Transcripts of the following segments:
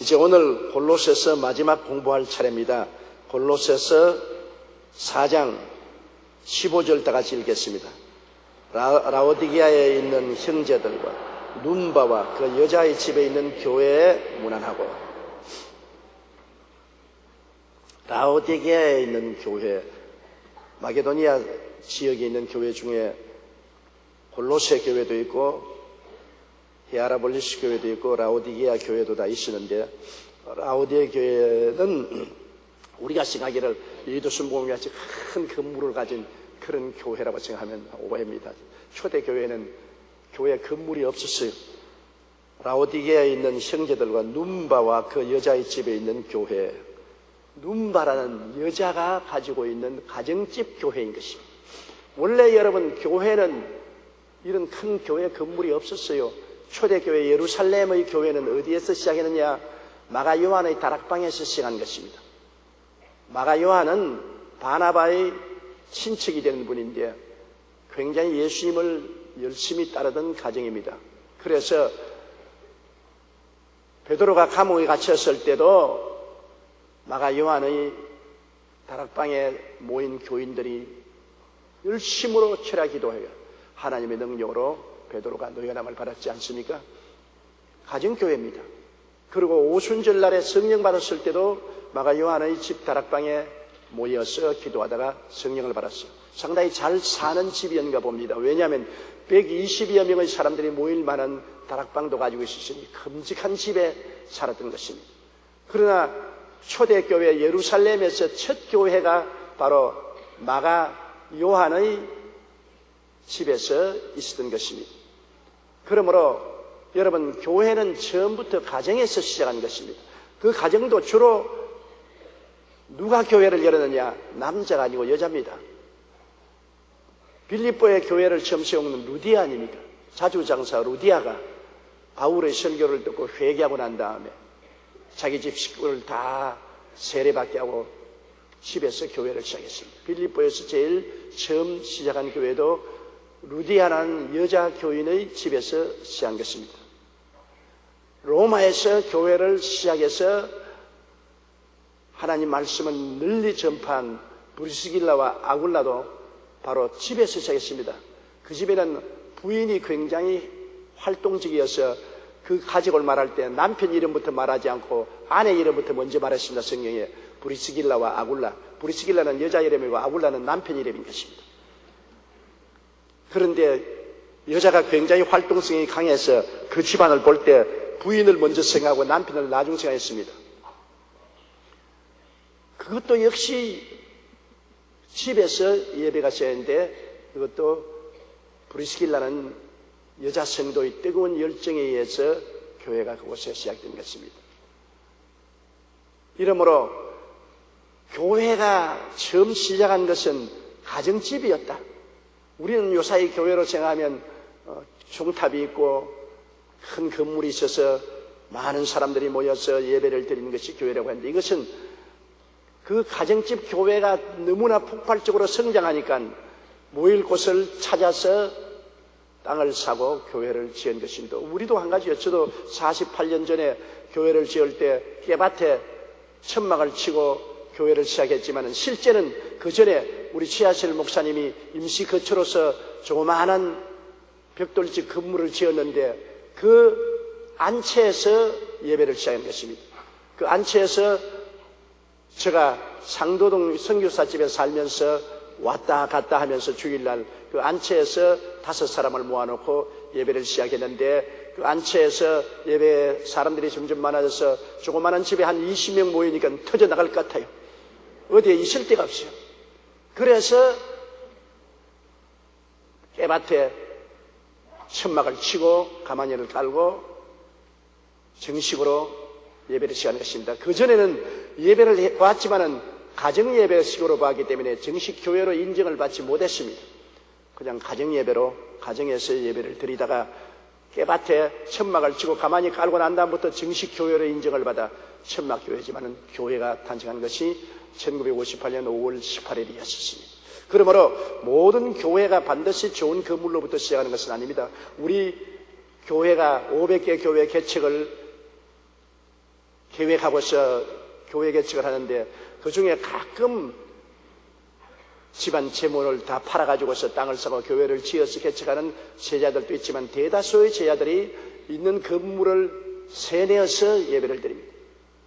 이제 오늘 골로새서 마지막 공부할 차례입니다. 골로새서 4장 15절 다 같이 읽겠습니다. 라오디게아에 있는 형제들과 눈바와 그 여자의 집에 있는 교회에 문안하고. 라오디게아에 있는 교회, 마게도니아 지역에 있는 교회 중에 골로새 교회도 있고 히아라볼리스 교회도 있고 라오디게아 교회도 다 있었는데, 라오디게아 교회는 우리가 생각하기를 예도순복음같이 큰 건물을 가진 그런 교회라고 생각하면 오해입니다. 초대 교회는 교회 건물이 없었어요. 라오디게아에 있는 형제들과 눈바와 그 여자의 집에 있는 교회. 눈바라는 여자가 가지고 있는 가정집 교회인 것입니다. 원래 여러분, 교회는 이런 큰 교회 건물이 없었어요. 초대교회 예루살렘의 교회는 어디에서 시작했느냐? 마가 요한의 다락방에서 시작한 것입니다. 마가 요한은 바나바의 친척이 되는 분인데 굉장히 예수님을 열심히 따르던 가정입니다. 그래서 베드로가 감옥에 갇혔을 때도 마가 요한의 다락방에 모인 교인들이 열심으로 철야 기도해요. 하나님의 능력으로 베드로가 노연함을 받았지 않습니까? 가정교회입니다. 그리고 오순절날에 성령 받았을 때도 마가 요한의 집 다락방에 모여서 기도하다가 성령을 받았어요. 상당히 잘 사는 집이었는가 봅니다. 왜냐하면 120여 명의 사람들이 모일 만한 다락방도 가지고 있었으니 큼직한 집에 살았던 것입니다. 그러나 초대교회 예루살렘에서 첫 교회가 바로 마가 요한의 집에서 있었던 것입니다. 그러므로 여러분, 교회는 처음부터 가정에서 시작한 것입니다. 그 가정도 주로 누가 교회를 열었느냐? 남자가 아니고 여자입니다. 빌립보의 교회를 처음 세운 루디아 아닙니까? 자주장사 루디아가 바울의 설교를 듣고 회개하고 난 다음에 자기 집 식구를 다 세례받게 하고 집에서 교회를 시작했습니다. 빌립보에서 제일 처음 시작한 교회도 루디아라는 여자 교인의 집에서 시작한 것입니다. 로마에서 교회를 시작해서 하나님 말씀을 널리 전파한 브리스길라와 아굴라도 바로 집에서 시작했습니다. 그 집에는 부인이 굉장히 활동적이어서 그 가족을 말할 때 남편 이름부터 말하지 않고 아내 이름부터 먼저 말했습니다. 성경에 브리스길라와 아굴라. 브리스길라는 여자 이름이고 아굴라는 남편 이름인 것입니다. 그런데 여자가 굉장히 활동성이 강해서 그 집안을 볼 때 부인을 먼저 생각하고 남편을 나중 생각했습니다. 그것도 역시 집에서 예배가 시작했는데 그것도 브리스길라는 여자 성도의 뜨거운 열정에 의해서 교회가 그곳에 시작된 것입니다. 이러므로 교회가 처음 시작한 것은 가정집이었다. 우리는 요사이 교회로 생각하면 종탑이 있고 큰 건물이 있어서 많은 사람들이 모여서 예배를 드리는 것이 교회라고 하는데, 이것은 그 가정집 교회가 너무나 폭발적으로 성장하니까 모일 곳을 찾아서 땅을 사고 교회를 지은 것입니다. 우리도 한 가지요. 저도 48년 전에 교회를 지을 때 깨밭에 천막을 치고 교회를 시작했지만 실제는 그 전에 우리 최하실 목사님이 임시 거처로서 조그마한 벽돌집 건물을 지었는데 그 안채에서 예배를 시작한 것입니다. 그 안채에서 제가 상도동 선교사집에 살면서 왔다 갔다 하면서 주일날 그 안채에서 5사람을 모아놓고 예배를 시작했는데, 그 안채에서 예배 사람들이 점점 많아져서 조그마한 집에 한 20명 모이니까 터져나갈 것 같아요. 어디에 있을 데가 없어요. 그래서 깨밭에 천막을 치고 가마니를 깔고 정식으로 예배를 시작한 것입니다. 그전에는 예배를 봤지만은 가정예배식으로 봤기 때문에 정식 교회로 인정을 받지 못했습니다. 그냥 가정예배로 가정에서 예배를 드리다가 깨밭에 천막을 치고 가만히 깔고 난 다음부터 정식 교회로 인정을 받아 천막교회지만은 교회가 탄생한 것이 1958년 5월 18일이었습니다. 그러므로 모든 교회가 반드시 좋은 건물로부터 시작하는 것은 아닙니다. 우리 교회가 500개 교회 개척을 계획하고서 교회 개척을 하는데 그 중에 가끔 집안 재물을 다 팔아가지고서 땅을 사고 교회를 지어서 개척하는 제자들도 있지만 대다수의 제자들이 있는 건물을 세내어서 예배를 드립니다.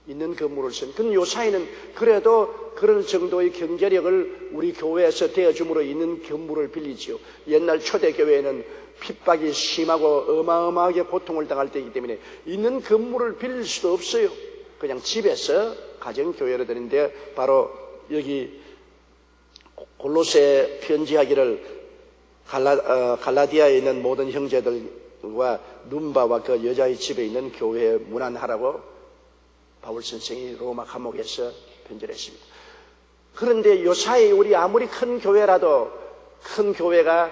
있는 건물을 쓴. 그 요사이는 그래도 그런 정도의 경제력을 우리 교회에서 대어줌으로 있는 건물을 빌리지요. 옛날 초대교회에는 핍박이 심하고 어마어마하게 고통을 당할 때이기 때문에 있는 건물을 빌릴 수도 없어요. 그냥 집에서 가정교회를 드리는데 바로 여기 골로새 편지하기를 갈라디아에 있는 모든 형제들과 눈바와 그 여자의 집에 있는 교회에 문안하라고 바울 선생이 로마 감옥에서 편지를 했습니다. 그런데 요사이 우리 아무리 큰 교회라도 큰 교회가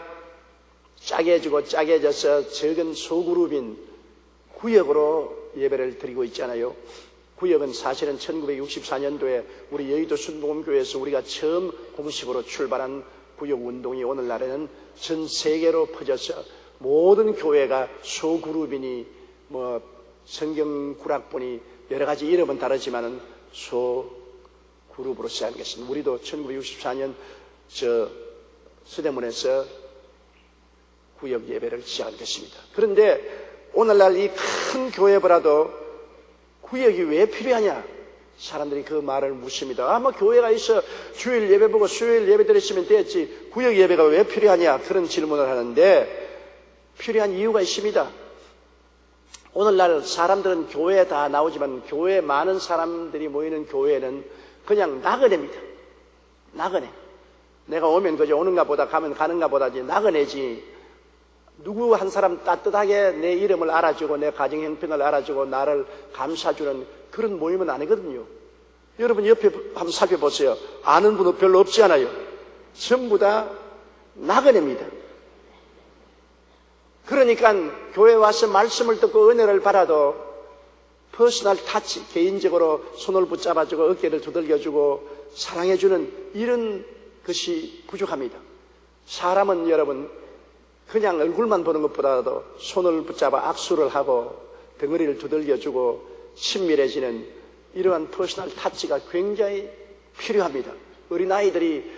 짜게지고 짜게져서 적은 소그룹인 구역으로 예배를 드리고 있잖아요. 구역은 사실은 1964년도에 우리 여의도 순복음교회에서 우리가 처음 공식으로 출발한 구역운동이 오늘날에는 전 세계로 퍼져서 모든 교회가 소그룹이니 뭐 성경구락분이 여러 가지 이름은 다르지만은 소그룹으로 시작한 것입니다. 우리도 1964년 서대문에서 구역 예배를 시작한 것입니다. 그런데 오늘날 이 큰 교회보다도 구역이 왜 필요하냐? 사람들이 그 말을 묻습니다. 뭐 교회가 있어 주일 예배 보고 수요일 예배 드렸으면 됐지 구역 예배가 왜 필요하냐? 그런 질문을 하는데 필요한 이유가 있습니다. 오늘날 사람들은 교회에 다 나오지만 교회에 많은 사람들이 모이는 교회는 그냥 나그네입니다. 나그네. 내가 오면 그저 오는가 보다 가면 가는가 보다지 나그네지. 누구 한 사람 따뜻하게 내 이름을 알아주고 내 가정 형편을 알아주고 나를 감싸주는 그런 모임은 아니거든요. 여러분 옆에 한번 살펴보세요. 아는 분은 별로 없지 않아요. 전부 다 나그네입니다. 그러니까 교회 와서 말씀을 듣고 은혜를 받아도 퍼스널 타치, 개인적으로 손을 붙잡아주고 어깨를 두들겨주고 사랑해주는 이런 것이 부족합니다. 사람은 여러분 그냥 얼굴만 보는 것보다도 손을 붙잡아 악수를 하고 덩어리를 두들겨주고 친밀해지는 이러한 퍼스널 타치가 굉장히 필요합니다. 어린아이들이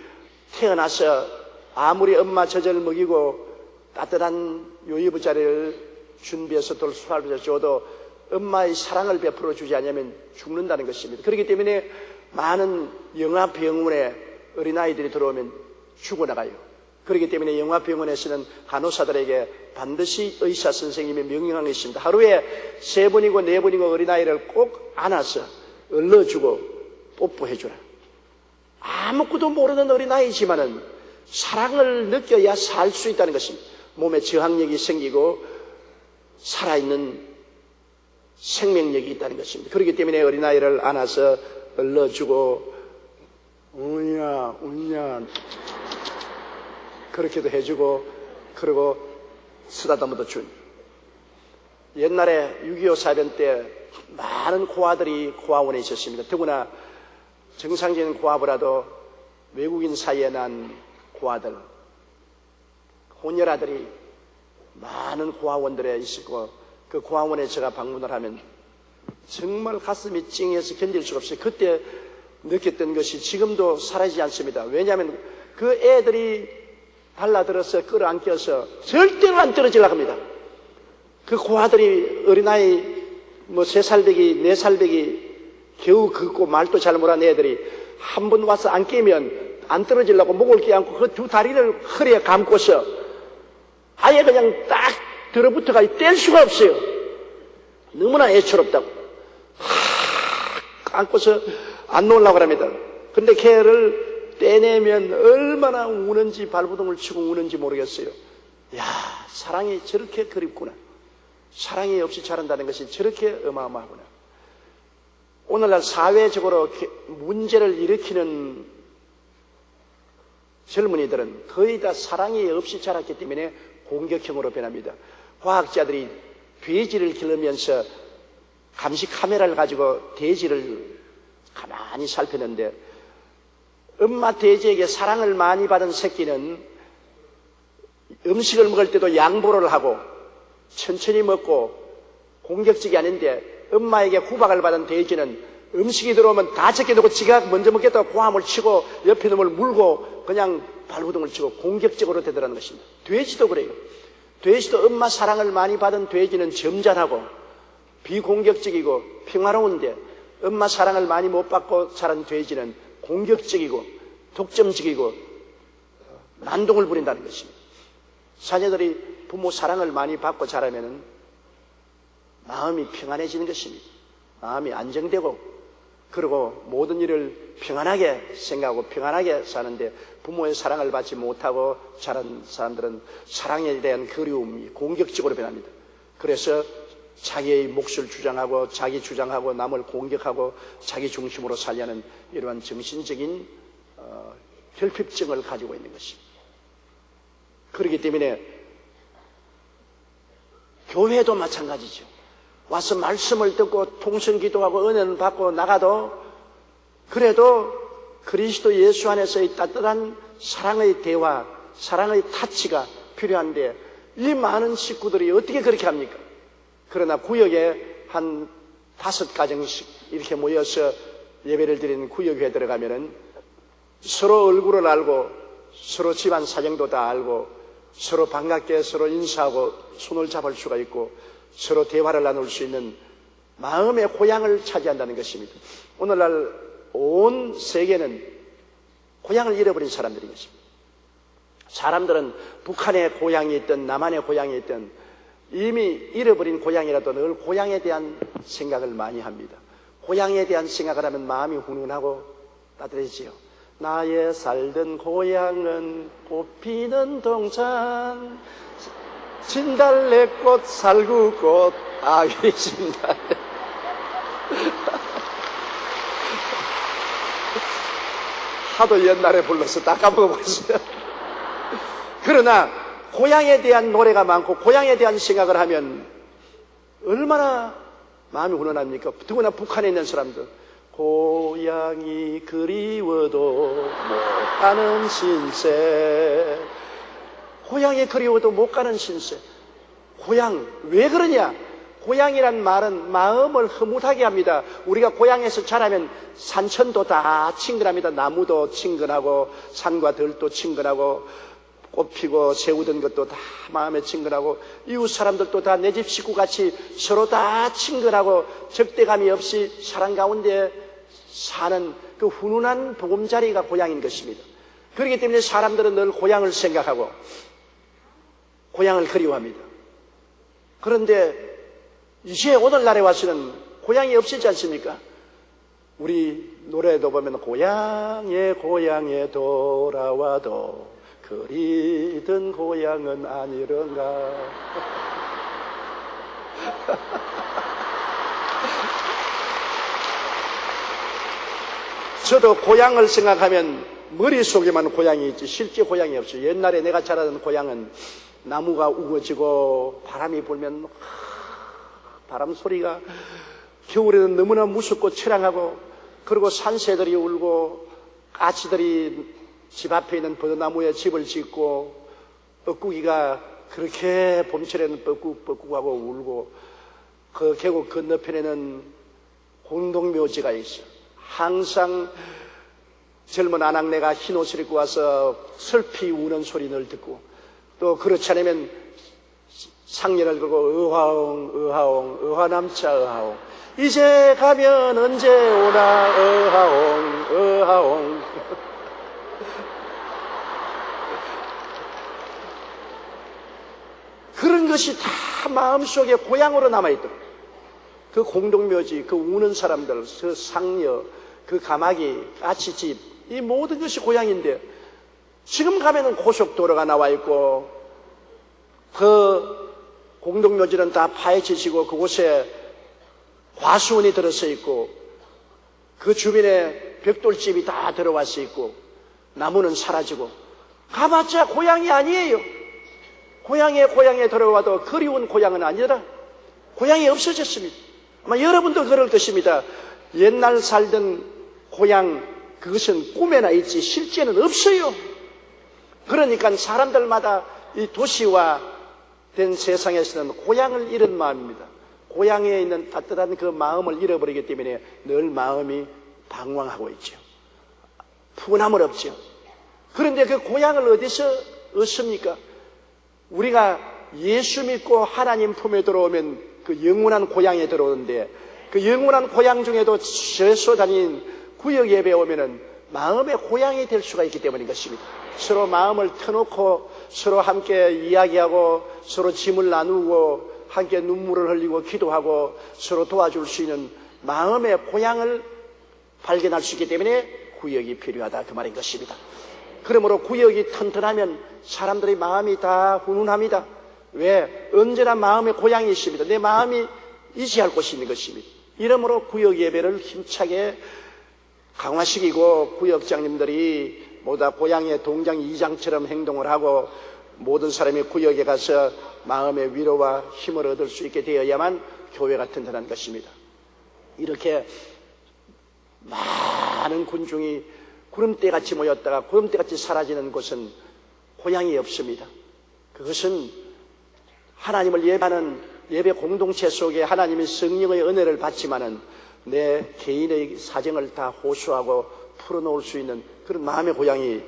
태어나서 아무리 엄마 젖을 먹이고 따뜻한 요이브 자리를 준비해서 돌수할을 줘도 엄마의 사랑을 베풀어 주지 않으면 죽는다는 것입니다. 그렇기 때문에 많은 영아병원에 어린아이들이 들어오면 죽어나가요. 그렇기 때문에 영아병원에서는 간호사들에게 반드시 의사 선생님의 명령이 있습니다. 하루에 3번이고 4번이고 어린아이를 꼭 안아서 얼러주고 뽀뽀해주라. 아무것도 모르는 어린아이지만은 사랑을 느껴야 살 수 있다는 것입니다. 몸에 저항력이 생기고 살아있는 생명력이 있다는 것입니다. 그렇기 때문에 어린아이를 안아서 얼러주고 우냐 우냐 그렇게도 해주고 그리고 쓰다듬어도 준. 옛날에 6.25 사변 때 많은 고아들이 고아원에 있었습니다. 더구나 정상적인 고아보다도 외국인 사이에 난 고아들 혼혈아들이 많은 고아원들에 있었고 그 고아원에 제가 방문을 하면 정말 가슴이 찡해서 견딜 수가 없어요. 그때 느꼈던 것이 지금도 사라지지 않습니다. 왜냐하면 그 애들이 달라들어서 끌어안겨서 절대로 안 떨어지려고 합니다. 그 고아들이 어린아이 3살배기 4살배기 겨우 걷고 말도 잘 못하는 애들이 한 번 와서 안 깨면 안 떨어지려고 목을 끼안고 그 두 다리를 허리에 감고서 아예 그냥 딱 들어붙어가 뗄 수가 없어요. 너무나 애처롭다고. 안고서 안 놓으려고 합니다. 근데 걔를 떼내면 얼마나 우는지 발부동을 치고 우는지 모르겠어요. 야, 사랑이 저렇게 그립구나. 사랑이 없이 자란다는 것이 저렇게 어마어마하구나. 오늘날 사회적으로 문제를 일으키는 젊은이들은 거의 다 사랑이 없이 자랐기 때문에 공격형으로 변합니다. 과학자들이 돼지를 기르면서 감시 카메라를 가지고 돼지를 가만히 살폈는데 엄마 돼지에게 사랑을 많이 받은 새끼는 음식을 먹을 때도 양보를 하고 천천히 먹고 공격적이 아닌데 엄마에게 구박을 받은 돼지는 음식이 들어오면 다 제껴놓고 지가 먼저 먹겠다고 고함을 치고 옆에 놈을 물고 그냥 발구둥을 치고 공격적으로 대들어가는 것입니다. 돼지도 그래요. 돼지도 엄마 사랑을 많이 받은 돼지는 점잖하고 비공격적이고 평화로운데, 엄마 사랑을 많이 못 받고 자란 돼지는 공격적이고 독점적이고 난동을 부린다는 것입니다. 자녀들이 부모 사랑을 많이 받고 자라면 마음이 평안해지는 것입니다. 마음이 안정되고, 그리고 모든 일을 평안하게 생각하고 평안하게 사는데, 부모의 사랑을 받지 못하고 자란 사람들은 사랑에 대한 그리움이 공격적으로 변합니다. 그래서 자기의 몫을 주장하고 자기 주장하고 남을 공격하고 자기 중심으로 살려는 이러한 정신적인 결핍증을 가지고 있는 것입니다. 그렇기 때문에 교회도 마찬가지죠. 와서 말씀을 듣고 통성 기도하고 은혜를 받고 나가도 그래도 그리스도 예수 안에서의 따뜻한 사랑의 대화, 사랑의 타치가 필요한데, 이 많은 식구들이 어떻게 그렇게 합니까? 그러나 구역에 한 5가정씩 이렇게 모여서 예배를 드리는 구역에 들어가면은 서로 얼굴을 알고 서로 집안 사정도 다 알고 서로 반갑게 서로 인사하고 손을 잡을 수가 있고 서로 대화를 나눌 수 있는 마음의 고향을 차지한다는 것입니다. 오늘날 온 세계는 고향을 잃어버린 사람들인 것입니다. 사람들은 북한의 고향이 있든 남한의 고향이 있든 이미 잃어버린 고향이라도 늘 고향에 대한 생각을 많이 합니다. 고향에 대한 생각을 하면 마음이 훈훈하고 따뜻해지요. 나의 살던 고향은 꽃피는 동산, 진달래꽃 살구꽃 아귀 진달래. 하도 옛날에 불러서 다 까먹어버렸어요. 그러나 고향에 대한 노래가 많고 고향에 대한 생각을 하면 얼마나 마음이 훈훈합니까? 더구나 북한에 있는 사람들, 고향이 그리워도 못 가는 신세. 고향이 그리워도 못 가는 신세. 고향, 왜 그러냐? 고향이란 말은 마음을 흐뭇하게 합니다. 우리가 고향에서 자라면 산천도 다 친근합니다. 나무도 친근하고 산과 들도 친근하고 꽃 피고 세우던 것도 다 마음에 친근하고 이웃 사람들도 다 내 집 식구같이 서로 다 친근하고 적대감이 없이 사랑 가운데 사는 그 훈훈한 보금자리가 고향인 것입니다. 그렇기 때문에 사람들은 늘 고향을 생각하고 고향을 그리워합니다. 그런데 이제 오늘날에 와서는 고향이 없어지지 않습니까? 우리 노래도 보면 고향에 돌아와도 그리던 고향은 아니런가. 저도 고향을 생각하면 머릿속에만 고향이 있지 실제 고향이 없어요. 옛날에 내가 자라던 고향은 나무가 우거지고 바람이 불면 바람 소리가 겨울에는 너무나 무섭고 처량하고, 그리고 산새들이 울고 까치들이 집 앞에 있는 버드나무에 집을 짓고 뻐꾸기가 그렇게 봄철에는 뻐꾸하고 울고, 그 계곡 건너편에는 공동묘지가 있어. 항상 젊은 아낙네가 흰 옷을 입고 와서 슬피 우는 소리를 듣고, 또 그렇지 않으면 상년을 걸고 의하옹 의화남차 의하옹 이제 가면 언제 오나 의하옹 그런 것이 다 마음속에 고향으로 남아있더라고요. 그 공동묘지, 그 우는 사람들, 그 상녀, 그 가마귀, 까치집, 이 모든 것이 고향인데, 지금 가면은 고속도로가 나와 있고 그 공동묘지는 다 파헤치시고 그곳에 과수원이 들어서 있고 그 주변에 벽돌집이 다 들어와서 있고 나무는 사라지고 가봤자 고향이 아니에요. 고향에 들어와도 그리운 고향은 아니라 고향이 없어졌습니다. 아마 여러분도 그럴 것입니다. 옛날 살던 고향, 그것은 꿈에나 있지 실제는 없어요. 그러니까 사람들마다 이 도시화 된 세상에서는 고향을 잃은 마음입니다. 고향에 있는 따뜻한 그 마음을 잃어버리기 때문에 늘 마음이 방황하고 있죠. 푸근함을 없죠. 그런데 그 고향을 어디서 얻습니까? 우리가 예수 믿고 하나님 품에 들어오면 그 영원한 고향에 들어오는데, 그 영원한 고향 중에도 최소 단위인 구역 예배에 오면은 마음의 고향이 될 수가 있기 때문인 것입니다. 서로 마음을 터놓고 서로 함께 이야기하고 서로 짐을 나누고 함께 눈물을 흘리고 기도하고 서로 도와줄 수 있는 마음의 고향을 발견할 수 있기 때문에 구역이 필요하다, 그 말인 것입니다. 그러므로 구역이 튼튼하면 사람들의 마음이 다 훈훈합니다. 왜? 언제나 마음의 고향이 있습니다. 내 마음이 의지할 곳이 있는 것입니다. 이러므로 구역 예배를 힘차게 강화시키고 구역장님들이 모두 고향의 동장 이장처럼 행동을 하고 모든 사람이 구역에 가서 마음의 위로와 힘을 얻을 수 있게 되어야만 교회가 튼튼한 것입니다. 이렇게 많은 군중이 구름대같이 모였다가 구름대같이 사라지는 곳은 고향이 없습니다. 그것은 하나님을 예배하는 예배 공동체 속에 하나님의 성령의 은혜를 받지만은 내 개인의 사정을 다 호소하고 풀어놓을 수 있는 그런 마음의 고향이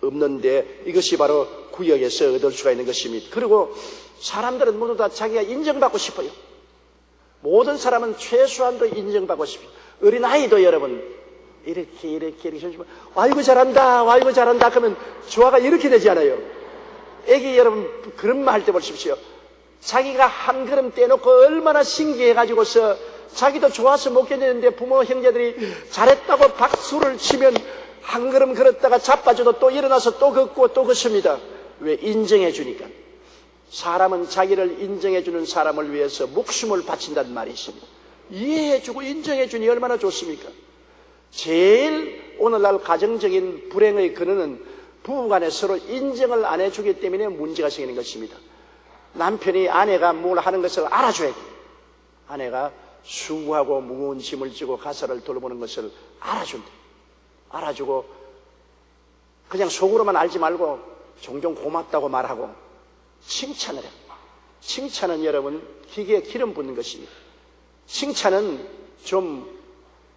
없는데, 이것이 바로 구역에서 얻을 수가 있는 것입니다. 그리고 사람들은 모두 다 자기가 인정받고 싶어요. 모든 사람은 최소한도 인정받고 싶어요. 어린아이도 여러분 이렇게 아이고 잘한다, 아이고 잘한다 그러면 조화가 이렇게 되지 않아요. 애기 여러분 그런 말 할 때 보십시오. 자기가 한 걸음 떼놓고 얼마나 신기해가지고서 자기도 좋아서 못 견디는데 부모 형제들이 잘했다고 박수를 치면 한 걸음 걸었다가 자빠져도 또 일어나서 또 걷고 또 걷습니다. 왜? 인정해 주니까. 사람은 자기를 인정해 주는 사람을 위해서 목숨을 바친다는 말이 있습니다. 이해해 주고 인정해 주니 얼마나 좋습니까? 제일 오늘날 가정적인 불행의 근원은 부부간에 서로 인정을 안 해주기 때문에 문제가 생기는 것입니다. 남편이 아내가 뭘 하는 것을 알아줘야 돼요. 아내가 수고하고 무거운 짐을 지고 가사를 돌보는 것을 알아준다. 알아주고 그냥 속으로만 알지 말고 종종 고맙다고 말하고 칭찬을 해요. 칭찬은 여러분 기계에 기름 붓는 것입니다. 칭찬은 좀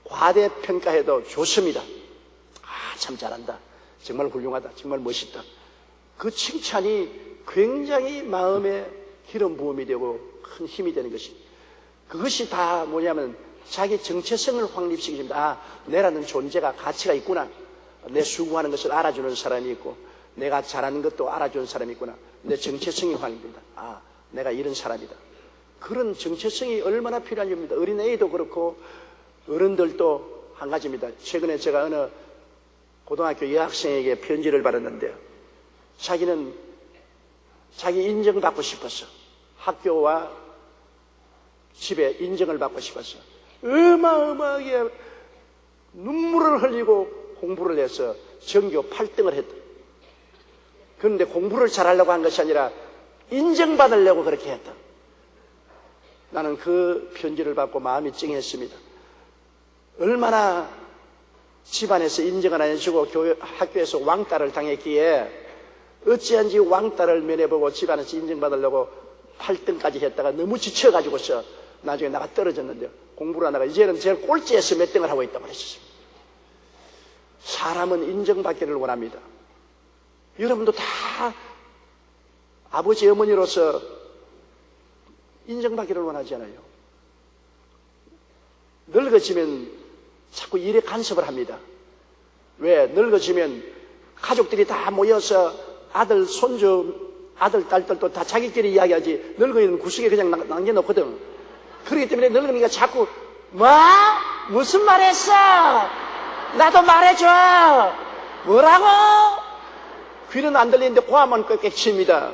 과대평가해도 좋습니다. 아, 참 잘한다, 정말 훌륭하다, 정말 멋있다. 그 칭찬이 굉장히 마음에 기름 부음이 되고 큰 힘이 되는 것입니다. 그것이 다 뭐냐면 자기 정체성을 확립시킵니다. 아, 내라는 존재가 가치가 있구나. 내 수고하는 것을 알아주는 사람이 있고 내가 잘하는 것도 알아주는 사람이 있구나. 내 정체성이 확립됩니다. 아, 내가 이런 사람이다. 그런 정체성이 얼마나 필요한 겁니다. 어린애도 그렇고 어른들도 한 가지입니다. 최근에 제가 어느 고등학교 여학생에게 편지를 받았는데요. 자기는 자기 인정받고 싶었어. 학교와 집에 인정을 받고 싶었어. 어마어마하게 눈물을 흘리고 공부를 해서 전교 8등을 했다. 그런데 공부를 잘하려고 한 것이 아니라 인정받으려고 그렇게 했다. 나는 그 편지를 받고 마음이 찡했습니다. 얼마나 집안에서 인정을 안 해주고 학교에서 왕따를 당했기에 어찌한지 왕따를 면해보고 집안에서 인정받으려고 8등까지 했다가 너무 지쳐가지고서 나중에 나가 떨어졌는데요. 공부를 하다가 이제는 제일 꼴찌에서 몇 등을 하고 있다고 그랬습니다. 사람은 인정받기를 원합니다. 여러분도 다 아버지 어머니로서 인정받기를 원하잖아요. 늙어지면 자꾸 일에 간섭을 합니다. 왜? 늙어지면 가족들이 다 모여서 아들, 손주, 아들, 딸들도 다 자기끼리 이야기하지 늙어있는 구석에 그냥 남겨놓거든. 그렇기 때문에 늙으니까 자꾸 뭐? 무슨 말 했어? 나도 말해줘. 뭐라고? 귀는 안 들리는데 고함은 꽥꽥 칩니다.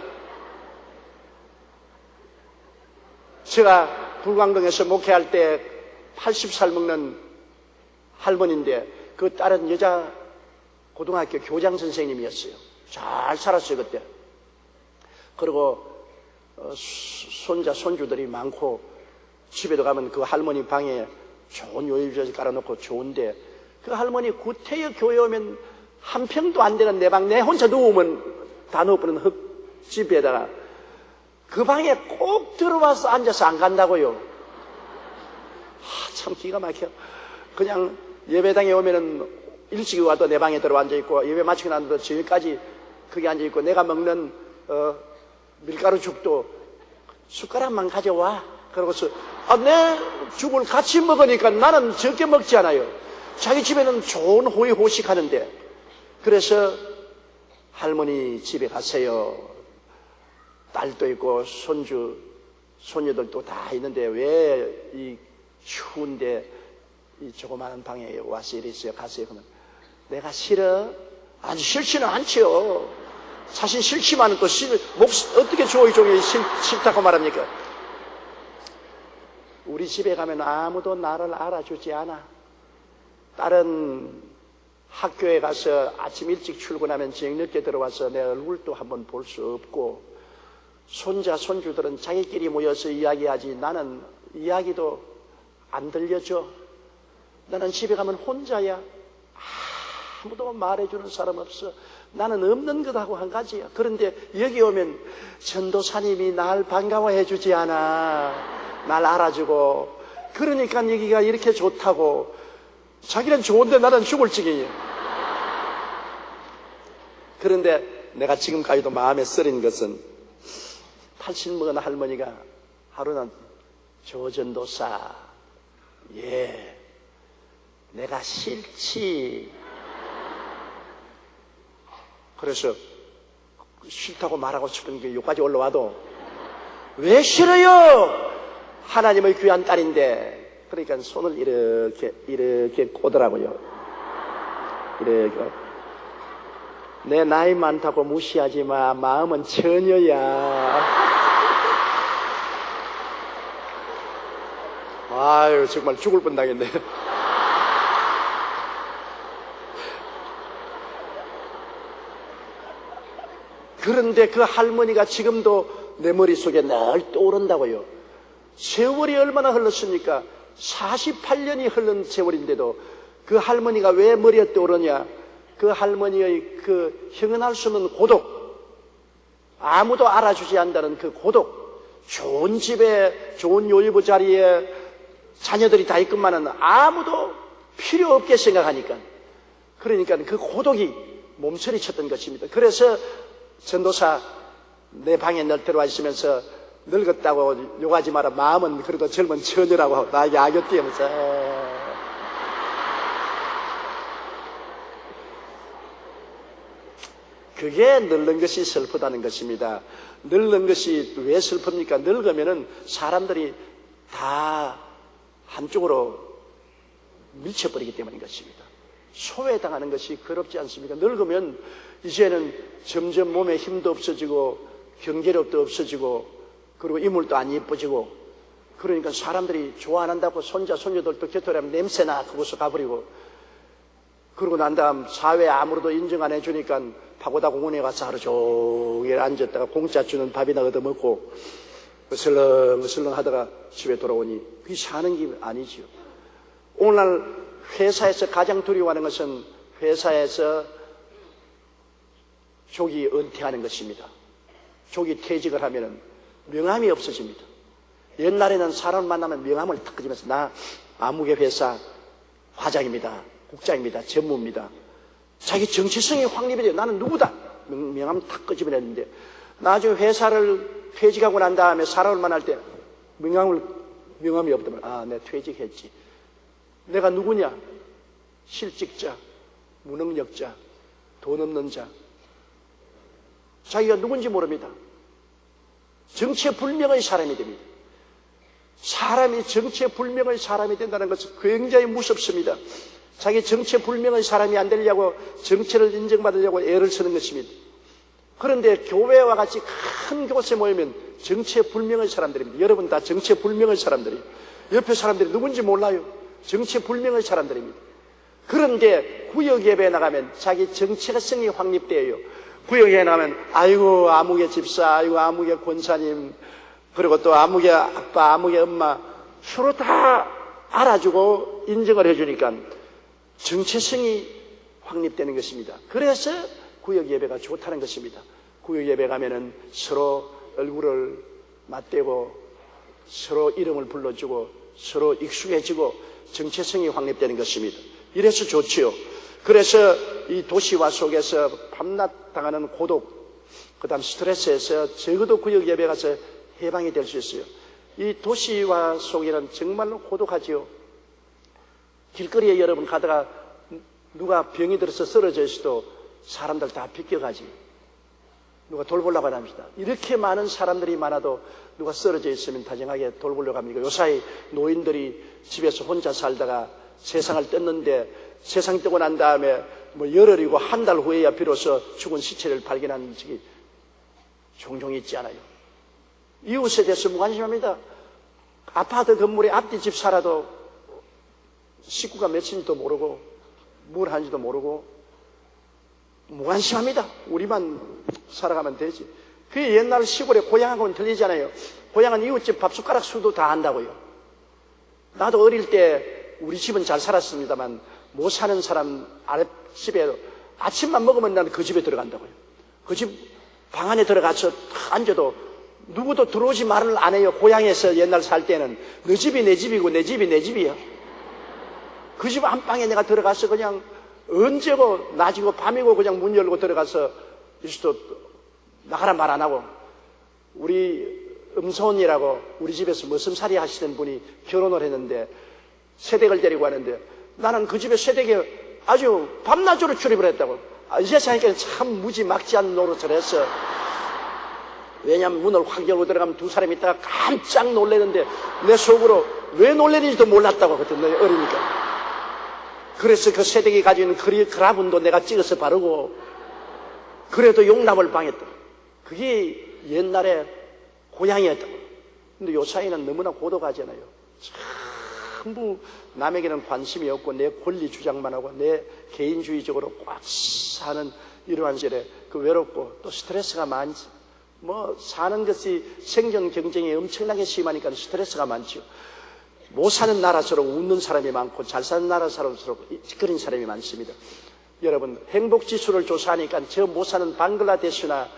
제가 불광동에서 목회할 때 80살 먹는 할머니인데 그 딸은 여자 고등학교 교장 선생님이었어요. 잘 살았어요 그때. 그리고 손자 손주들이 많고 집에도 가면 그 할머니 방에 좋은 요리조리 깔아놓고 좋은데 그 할머니 구태여 교회 오면 한 평도 안 되는 내 방 내 혼자 누우면 다 누워버리는 흙집에다가 그 방에 꼭 들어와서 앉아서 안 간다고요. 참 기가 막혀. 그냥 예배당에 오면은 일찍 와도 내 방에 들어 앉아있고, 예배 마치고 난 뒤도 저기까지 거기 앉아있고, 내가 먹는 밀가루죽도 숟가락만 가져와. 그러고서 내 죽을 같이 먹으니까 나는 적게 먹지 않아요. 자기 집에는 좋은 호의호식 하는데. 그래서 할머니 집에 가세요. 딸도 있고 손주 손녀들도 다 있는데 왜 이 추운데 이 조그마한 방에 와서 이랬어요. 가세요. 그러면 내가 싫어? 아니 싫지는 않죠. 사실 싫지만은 또 어떻게 조이 싫다고 말합니까? 우리 집에 가면 아무도 나를 알아주지 않아. 딸은 학교에 가서 아침 일찍 출근하면 저녁 늦게 들어와서 내 얼굴도 한번 볼 수 없고, 손자 손주들은 자기끼리 모여서 이야기하지 나는 이야기도 안 들려줘. 나는 집에 가면 혼자야. 아무도 말해주는 사람 없어. 나는 없는 것하고 한 가지야. 그런데 여기 오면 전도사님이 날 반가워해 주지 않아. 날 알아주고. 그러니까 여기가 이렇게 좋다고. 자기는 좋은데 나는 죽을 지경이야. 그런데 내가 지금까지도 마음에 쓰린 것은 80 먹은 할머니가 하루는 조전도사, 예, 내가 싫지. 그래서 싫다고 말하고 싶은 게 여기까지 올라와도 왜 싫어요? 하나님의 귀한 딸인데. 그러니까 손을 이렇게 꼬더라고요. 이렇게. 내 나이 많다고 무시하지 마. 마음은 처녀야. 아유, 정말 죽을 뻔당했네. 그런데 그 할머니가 지금도 내 머릿속에 늘 떠오른다고요. 세월이 얼마나 흘렀습니까? 48년이 흐른 세월인데도 그 할머니가 왜 머리에 떠오르냐? 그 할머니의 그 형언할 수 없는 고독, 아무도 알아주지 않는다는 그 고독, 좋은 집에 좋은 요리부 자리에 자녀들이 다 있건만은 아무도 필요 없게 생각하니까, 그러니까 그 고독이 몸서리쳤던 것입니다. 그래서 전도사 내 방에 늘 들어와 있으면서 늙었다고 욕하지 마라. 마음은 그래도 젊은 처녀라고 하고 나에게 악을 띄우면서 그게 늙는 것이 슬프다는 것입니다. 늙는 것이 왜 슬픕니까? 늙으면은 사람들이 다 한쪽으로 밀쳐버리기 때문인 것입니다. 소외당하는 것이 괴롭지 않습니까? 늙으면 이제는 점점 몸에 힘도 없어지고 경제력도 없어지고 그리고 인물도 안 예뻐지고, 그러니까 사람들이 좋아 안 한다고 손자 손녀들도 곁으로 하면 냄새나 그곳을 가버리고, 그러고 난 다음 사회에 아무래도 인정 안 해주니까 파고다 공원에 가서 하루 종일 앉았다가 공짜 주는 밥이나 얻어먹고 슬렁슬렁 하다가 집에 돌아오니 그게 사는 게 아니지요. 오늘날 회사에서 가장 두려워하는 것은 회사에서 조기 은퇴하는 것입니다. 조기 퇴직을 하면은 명함이 없어집니다. 옛날에는 사람 만나면 명함을 탁 끄집어서 나 아무개 회사 과장입니다. 국장입니다. 전무입니다. 자기 정체성이 확립이 돼요. 나는 누구다. 명함을 탁 끄집어냈는데 나중에 회사를 퇴직하고 난 다음에 사람을 만날 때 명함이 없다면 아, 내가 퇴직했지. 내가 누구냐? 실직자, 무능력자, 돈 없는 자. 자기가 누군지 모릅니다. 정체불명의 사람이 됩니다. 사람이 정체불명의 사람이 된다는 것은 굉장히 무섭습니다. 자기 정체불명의 사람이 안 되려고 정체를 인정받으려고 애를 쓰는 것입니다. 그런데 교회와 같이 큰 곳에 모이면 정체불명의 사람들입니다. 여러분 다 정체불명의 사람들이에요. 옆에 사람들이 누군지 몰라요. 정체불명의 사람들입니다. 그런데 구역예배에 나가면 자기 정체성이 확립되어요. 구역에 나가면 아이고 아무개 집사, 아이고 아무개 권사님, 그리고 또 아무개 아빠, 아무개 엄마 서로 다 알아주고 인정을 해주니까 정체성이 확립되는 것입니다. 그래서 구역예배가 좋다는 것입니다. 구역예배 가면은 서로 얼굴을 맞대고 서로 이름을 불러주고 서로 익숙해지고 정체성이 확립되는 것입니다. 이래서 좋지요. 그래서 이 도시화 속에서 밤낮 당하는 고독, 그 다음 스트레스에서 적어도 구역 예배 가서 해방이 될 수 있어요. 이 도시화 속에는 정말로 고독하지요. 길거리에 여러분 가다가 누가 병이 들어서 쓰러져 있어도 사람들 다 비껴가지. 누가 돌보려고 합니다. 이렇게 많은 사람들이 많아도 누가 쓰러져 있으면 다정하게 돌보려고 합니다. 요사이 노인들이 집에서 혼자 살다가 세상을 떴는데 세상 뜨고 난 다음에 뭐 열흘이고 한 달 후에야 비로소 죽은 시체를 발견하는 적이 종종 있지 않아요. 이웃에 대해서 무관심합니다. 아파트 건물에 앞뒤 집 살아도 식구가 몇인지도 모르고 뭘 하는지도 모르고 무관심합니다. 우리만 살아가면 되지. 그게 옛날 시골의 고향하고는 틀리잖아요. 고향은 이웃집 밥숟가락 수도 다 안다고요. 나도 어릴 때 우리 집은 잘 살았습니다만 못 사는 사람 아랫집에 아침만 먹으면 나는 그 집에 들어간다고요. 그 집 방 안에 들어가서 앉아도 누구도 들어오지 말을 안 해요. 고향에서 옛날 살 때는 너 집이 내 집이고 내 집이 내 집이야. 그 집 안방에 내가 들어가서 그냥 언제고 낮이고 밤이고 그냥 문 열고 들어가서 있어도 나가란 말 안 하고. 우리 음소언니라고 우리 집에서 머슴살이 하시는 분이 결혼을 했는데 새댁을 데리고 왔는데 나는 그 집에 새댁에 아주 밤낮으로 출입을 했다고. 이제 생각하니까 참 무지막지한 노릇을 했어. 왜냐하면 문을 확 열고 들어가면 두 사람이 있다가 깜짝 놀라는데 내 속으로 왜 놀라는지도 몰랐다고 그때 어리니까. 그래서 그 새댁이 가지고 있는 그라분도 내가 찍어서 바르고 그래도 용납을 방했다. 그게 옛날에 고향이었다고. 근데 요사이는 너무나 고독하잖아요. 전부 남에게는 관심이 없고 내 권리 주장만 하고 내 개인주의적으로 꽉 사는 이러한 시절에 그 외롭고 또 스트레스가 많지. 뭐 사는 것이 생존 경쟁이 엄청나게 심하니까 스트레스가 많죠. 못 사는 나라처럼 웃는 사람이 많고 잘 사는 나라처럼 찌끄린 사람이 많습니다. 여러분 행복지수를 조사하니까 저 못 사는 방글라데시나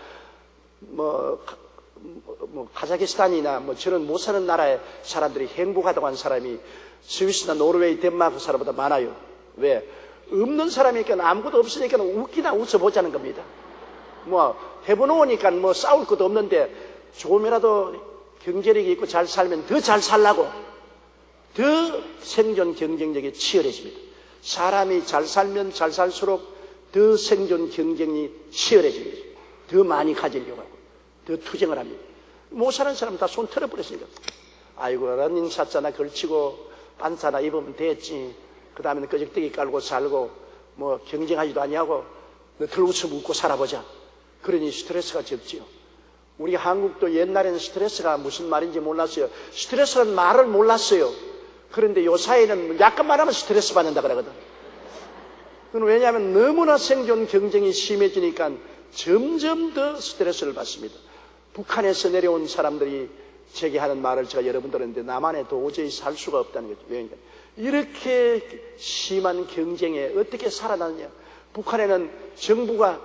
카자흐스탄이나 저런 못 사는 나라의 사람들이 행복하다고 하는 사람이 스위스나 노르웨이, 덴마크 사람보다 많아요. 왜? 없는 사람이니까 아무것도 없으니까 웃기나 웃어보자는 겁니다. 해보놓으니까 싸울 것도 없는데 조금이라도 경제력이 있고 잘 살면 더 잘 살라고 더 생존 경쟁력이 치열해집니다. 사람이 잘 살면 잘 살수록 더 생존 경쟁이 치열해집니다. 더 많이 가지려고 하고 더 투쟁을 합니다. 못 사는 사람은 다 손 털어버렸으니까 아이고 러닝샷자나 걸치고 반사나 입으면 됐지. 그 다음에는 끄적대기 깔고 살고 경쟁하지도 아니하고 너들 웃어 웃고 살아보자. 그러니 스트레스가 적지요. 우리 한국도 옛날에는 스트레스가 무슨 말인지 몰랐어요. 스트레스라는 말을 몰랐어요. 그런데 요사이는 약간만 하면 스트레스 받는다 그러거든. 그건 왜냐하면 너무나 생존 경쟁이 심해지니까 점점 더 스트레스를 받습니다. 북한에서 내려온 사람들이 제게 하는 말을 제가 여러분들한테 남한에 도저히 살 수가 없다는 거죠. 왜냐하면 이렇게 심한 경쟁에 어떻게 살아나느냐. 북한에는 정부가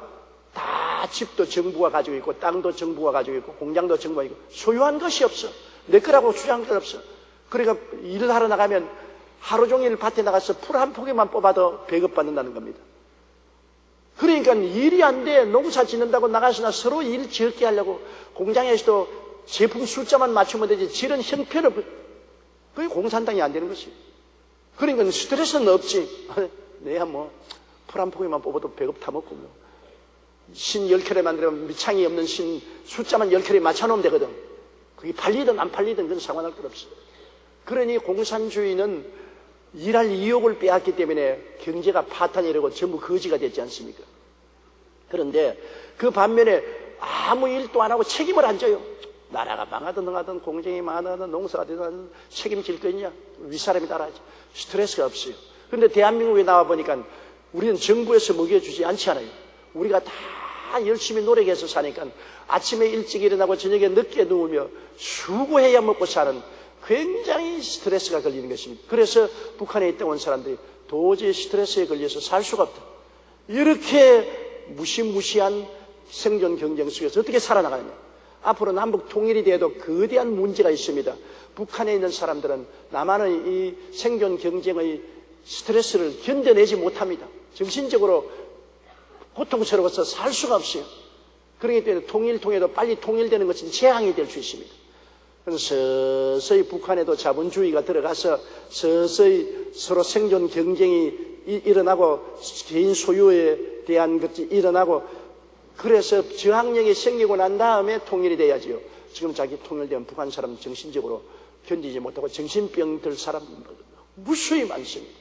다 집도 정부가 가지고 있고 땅도 정부가 가지고 있고 공장도 정부가 있고 소유한 것이 없어. 내 거라고 주장할 것 없어. 그러니까 일을 하러 나가면 하루 종일 밭에 나가서 풀 한 포기만 뽑아도 배급받는다는 겁니다. 그러니까 일이 안 돼. 농사 짓는다고 나가서나 서로 일 적게 하려고 공장에서도 제품 숫자만 맞추면 되지 질은 형편을 그게 공산당이 안 되는 것이. 그러니까 스트레스는 없지. 내가 풀 한 포기만 뽑아도 배급 다 먹고 신 10켤레 만들면 밑창이 없는 신 숫자만 10켤레 맞춰놓으면 되거든. 그게 팔리든 안 팔리든 그건 상관할 것 없어. 그러니 공산주의는 일할 이욕을 빼앗기 때문에 경제가 파탄이 되고 전부 거지가 됐지 않습니까? 그런데 그 반면에 아무 일도 안 하고 책임을 안 져요. 나라가 망하든 흥하든 공정이 망하든 농사가 되든 책임질 거 있냐? 윗사람이 따라하지. 스트레스가 없어요. 그런데 대한민국에 나와 보니까 우리는 정부에서 먹여주지 않지 않아요. 우리가 다 열심히 노력해서 사니까 아침에 일찍 일어나고 저녁에 늦게 누우며 수고해야 먹고 사는 굉장히 스트레스가 걸리는 것입니다. 그래서 북한에 있다 온 사람들이 도저히 스트레스에 걸려서 살 수가 없다. 이렇게 무시무시한 생존 경쟁 속에서 어떻게 살아나가느냐. 앞으로 남북 통일이 돼도 거대한 문제가 있습니다. 북한에 있는 사람들은 남한의 이 생존 경쟁의 스트레스를 견뎌내지 못합니다. 정신적으로 고통스러워서 살 수가 없어요. 그렇기 때문에 통일도 빨리 통일되는 것은 재앙이 될 수 있습니다. 그래서 서서히 북한에도 자본주의가 들어가서 서서히 서로 생존 경쟁이 일어나고 개인 소유에 대한 것이 일어나고 그래서 저항력이 생기고 난 다음에 통일이 돼야지요. 지금 자기 통일되면 북한 사람 정신적으로 견디지 못하고 정신병 들 사람 무수히 많습니다.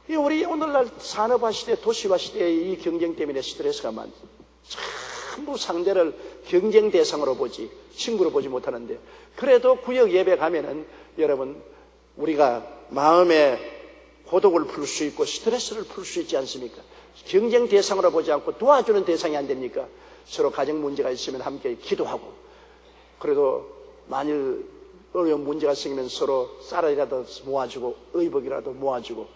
우리 오늘날 산업화 시대, 도시화 시대의 이 경쟁 때문에 스트레스가 많습니다. 전부 상대를 경쟁 대상으로 보지 친구로 보지 못하는데 그래도 구역 예배 가면은 여러분 우리가 마음의 고독을 풀 수 있고 스트레스를 풀 수 있지 않습니까? 경쟁 대상으로 보지 않고 도와주는 대상이 안 됩니까? 서로 가정 문제가 있으면 함께 기도하고 그래도 만일 어려운 문제가 생기면 서로 쌀이라도 모아주고 의복이라도 모아주고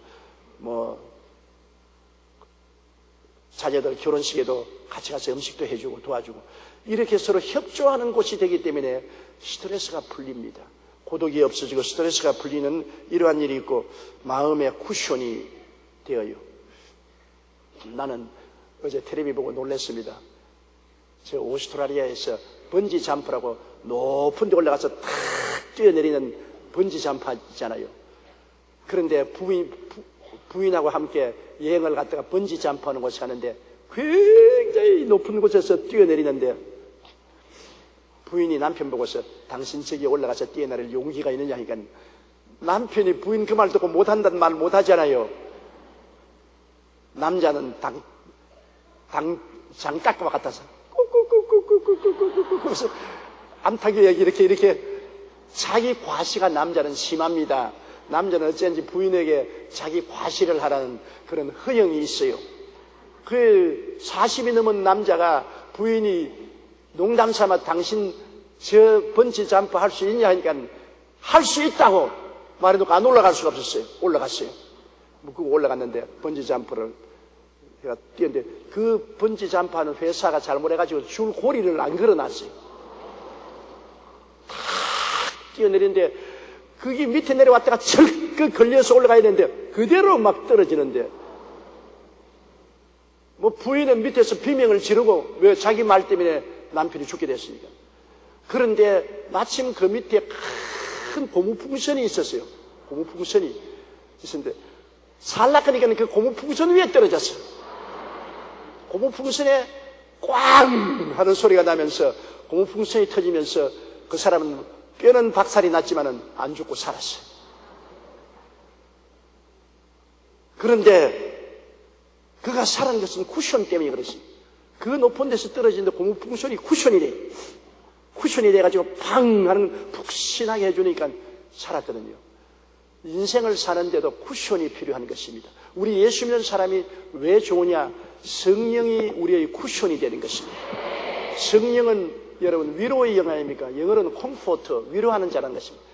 자녀들 결혼식에도 같이 가서 음식도 해주고 도와주고 이렇게 서로 협조하는 곳이 되기 때문에 스트레스가 풀립니다. 고독이 없어지고 스트레스가 풀리는 이러한 일이 있고 마음의 쿠션이 되어요. 나는 어제 텔레비 보고 놀랐습니다. 저 오스트라리아에서 번지 점프라고 높은 데 올라가서 탁 뛰어내리는 번지 점프 있잖아요. 그런데 부인하고 함께 여행을 갔다가 번지 점프하는 곳에 가는데 굉장히 높은 곳에서 뛰어내리는데 부인이 남편 보고서 당신 저기 올라가서 뛰어내릴 용기가 있느냐 하니까 남편이 부인 그 말 듣고 못한다는 말 못하잖아요. 남자는 장딱과 같아서 꾹꾹꾹꾹꾹꾹꾹꾹 그래서 암탉이 이렇게 자기 과시가 남자는 심합니다. 남자는 어쩐지 부인에게 자기 과시를 하라는 그런 허영이 있어요. 그 40이 넘은 남자가 부인이 농담 삼아 당신 저 번지 점프 할 수 있냐 하니까 할 수 있다고 말해놓고 안 올라갈 수가 없었어요. 올라갔어요. 그거 올라갔는데 번지 점프를 제가 뛰었는데 그 번지 점프하는 회사가 잘못해가지고 줄 고리를 안 걸어놨어요. 탁 뛰어내리는데 그게 밑에 내려왔다가 철컥 걸려서 올라가야 되는데 그대로 막 떨어지는데 부인은 밑에서 비명을 지르고 왜 자기 말 때문에 남편이 죽게 됐으니까. 그런데 마침 그 밑에 큰 고무풍선이 있었어요. 고무풍선이 있었는데 살락하니까 그 고무풍선 위에 떨어졌어요. 고무풍선에 꽝 하는 소리가 나면서 고무풍선이 터지면서 그 사람은 뼈는 박살이 났지만은 안 죽고 살았어요. 그런데 그가 살은 것은 쿠션 때문에 그렇습니다. 그 높은 데서 떨어지는데 고무풍선이 쿠션이 돼. 쿠션이 돼가지고 팡 하는 푹신하게 해주니까 살았거든요. 인생을 사는데도 쿠션이 필요한 것입니다. 우리 예수 믿는 사람이 왜 좋으냐? 성령이 우리의 쿠션이 되는 것입니다. 성령은 여러분 위로의 영 아닙니까? 영어로는 컴포트, 위로하는 자라는 것입니다.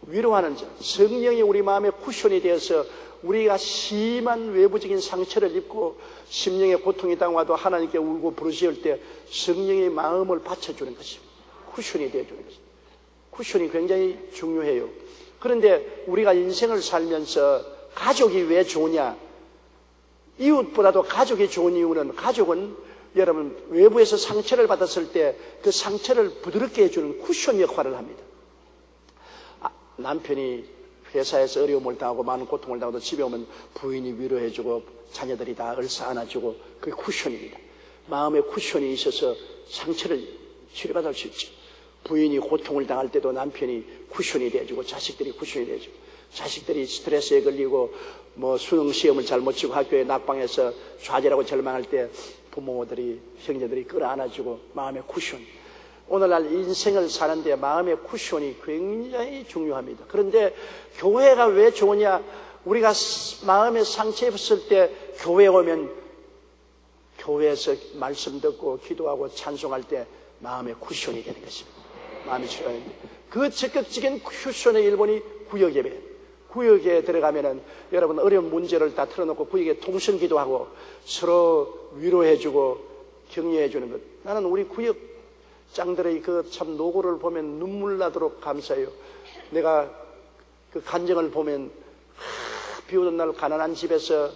위로하는 자. 성령이 우리 마음의 쿠션이 되어서 우리가 심한 외부적인 상처를 입고 심령의 고통이 당와도 하나님께 울고 부르짖을 때 성령의 마음을 받쳐주는 것입니다. 쿠션이 되어주는 것입니다. 쿠션이 굉장히 중요해요. 그런데 우리가 인생을 살면서 가족이 왜 좋으냐? 이웃보다도 가족이 좋은 이유는 가족은 여러분 외부에서 상처를 받았을 때 그 상처를 부드럽게 해주는 쿠션 역할을 합니다. 남편이 회사에서 어려움을 당하고 많은 고통을 당하도 집에 오면 부인이 위로해주고 자녀들이 다 얼싸 안아주고 그게 쿠션입니다. 마음에 쿠션이 있어서 상처를 치료받을 수 있죠. 부인이 고통을 당할 때도 남편이 쿠션이 돼주고 자식들이 쿠션이 돼주고 자식들이 스트레스에 걸리고 수능 시험을 잘 못 치고 학교에 낙방해서 좌절하고 절망할 때 부모들이 형제들이 끌어안아주고 마음의 쿠션. 오늘날 인생을 사는데 마음의 쿠션이 굉장히 중요합니다. 그런데 교회가 왜 좋으냐? 우리가 마음에 상처 입었을 때 교회에 오면 교회에서 말씀 듣고 기도하고 찬송할 때 마음의 쿠션이 되는 것입니다. 마음의 쿠션이. 그 적극적인 쿠션의 일본이 구역예배. 구역에 들어가면은 여러분 어려운 문제를 다 털어놓고 구역에 통성 기도하고 서로 위로해주고 격려해주는 것. 나는 우리 구역 짱들의 그 참 노고를 보면 눈물 나도록 감사해요. 내가 그 간증을 보면 비 오는 날 가난한 집에서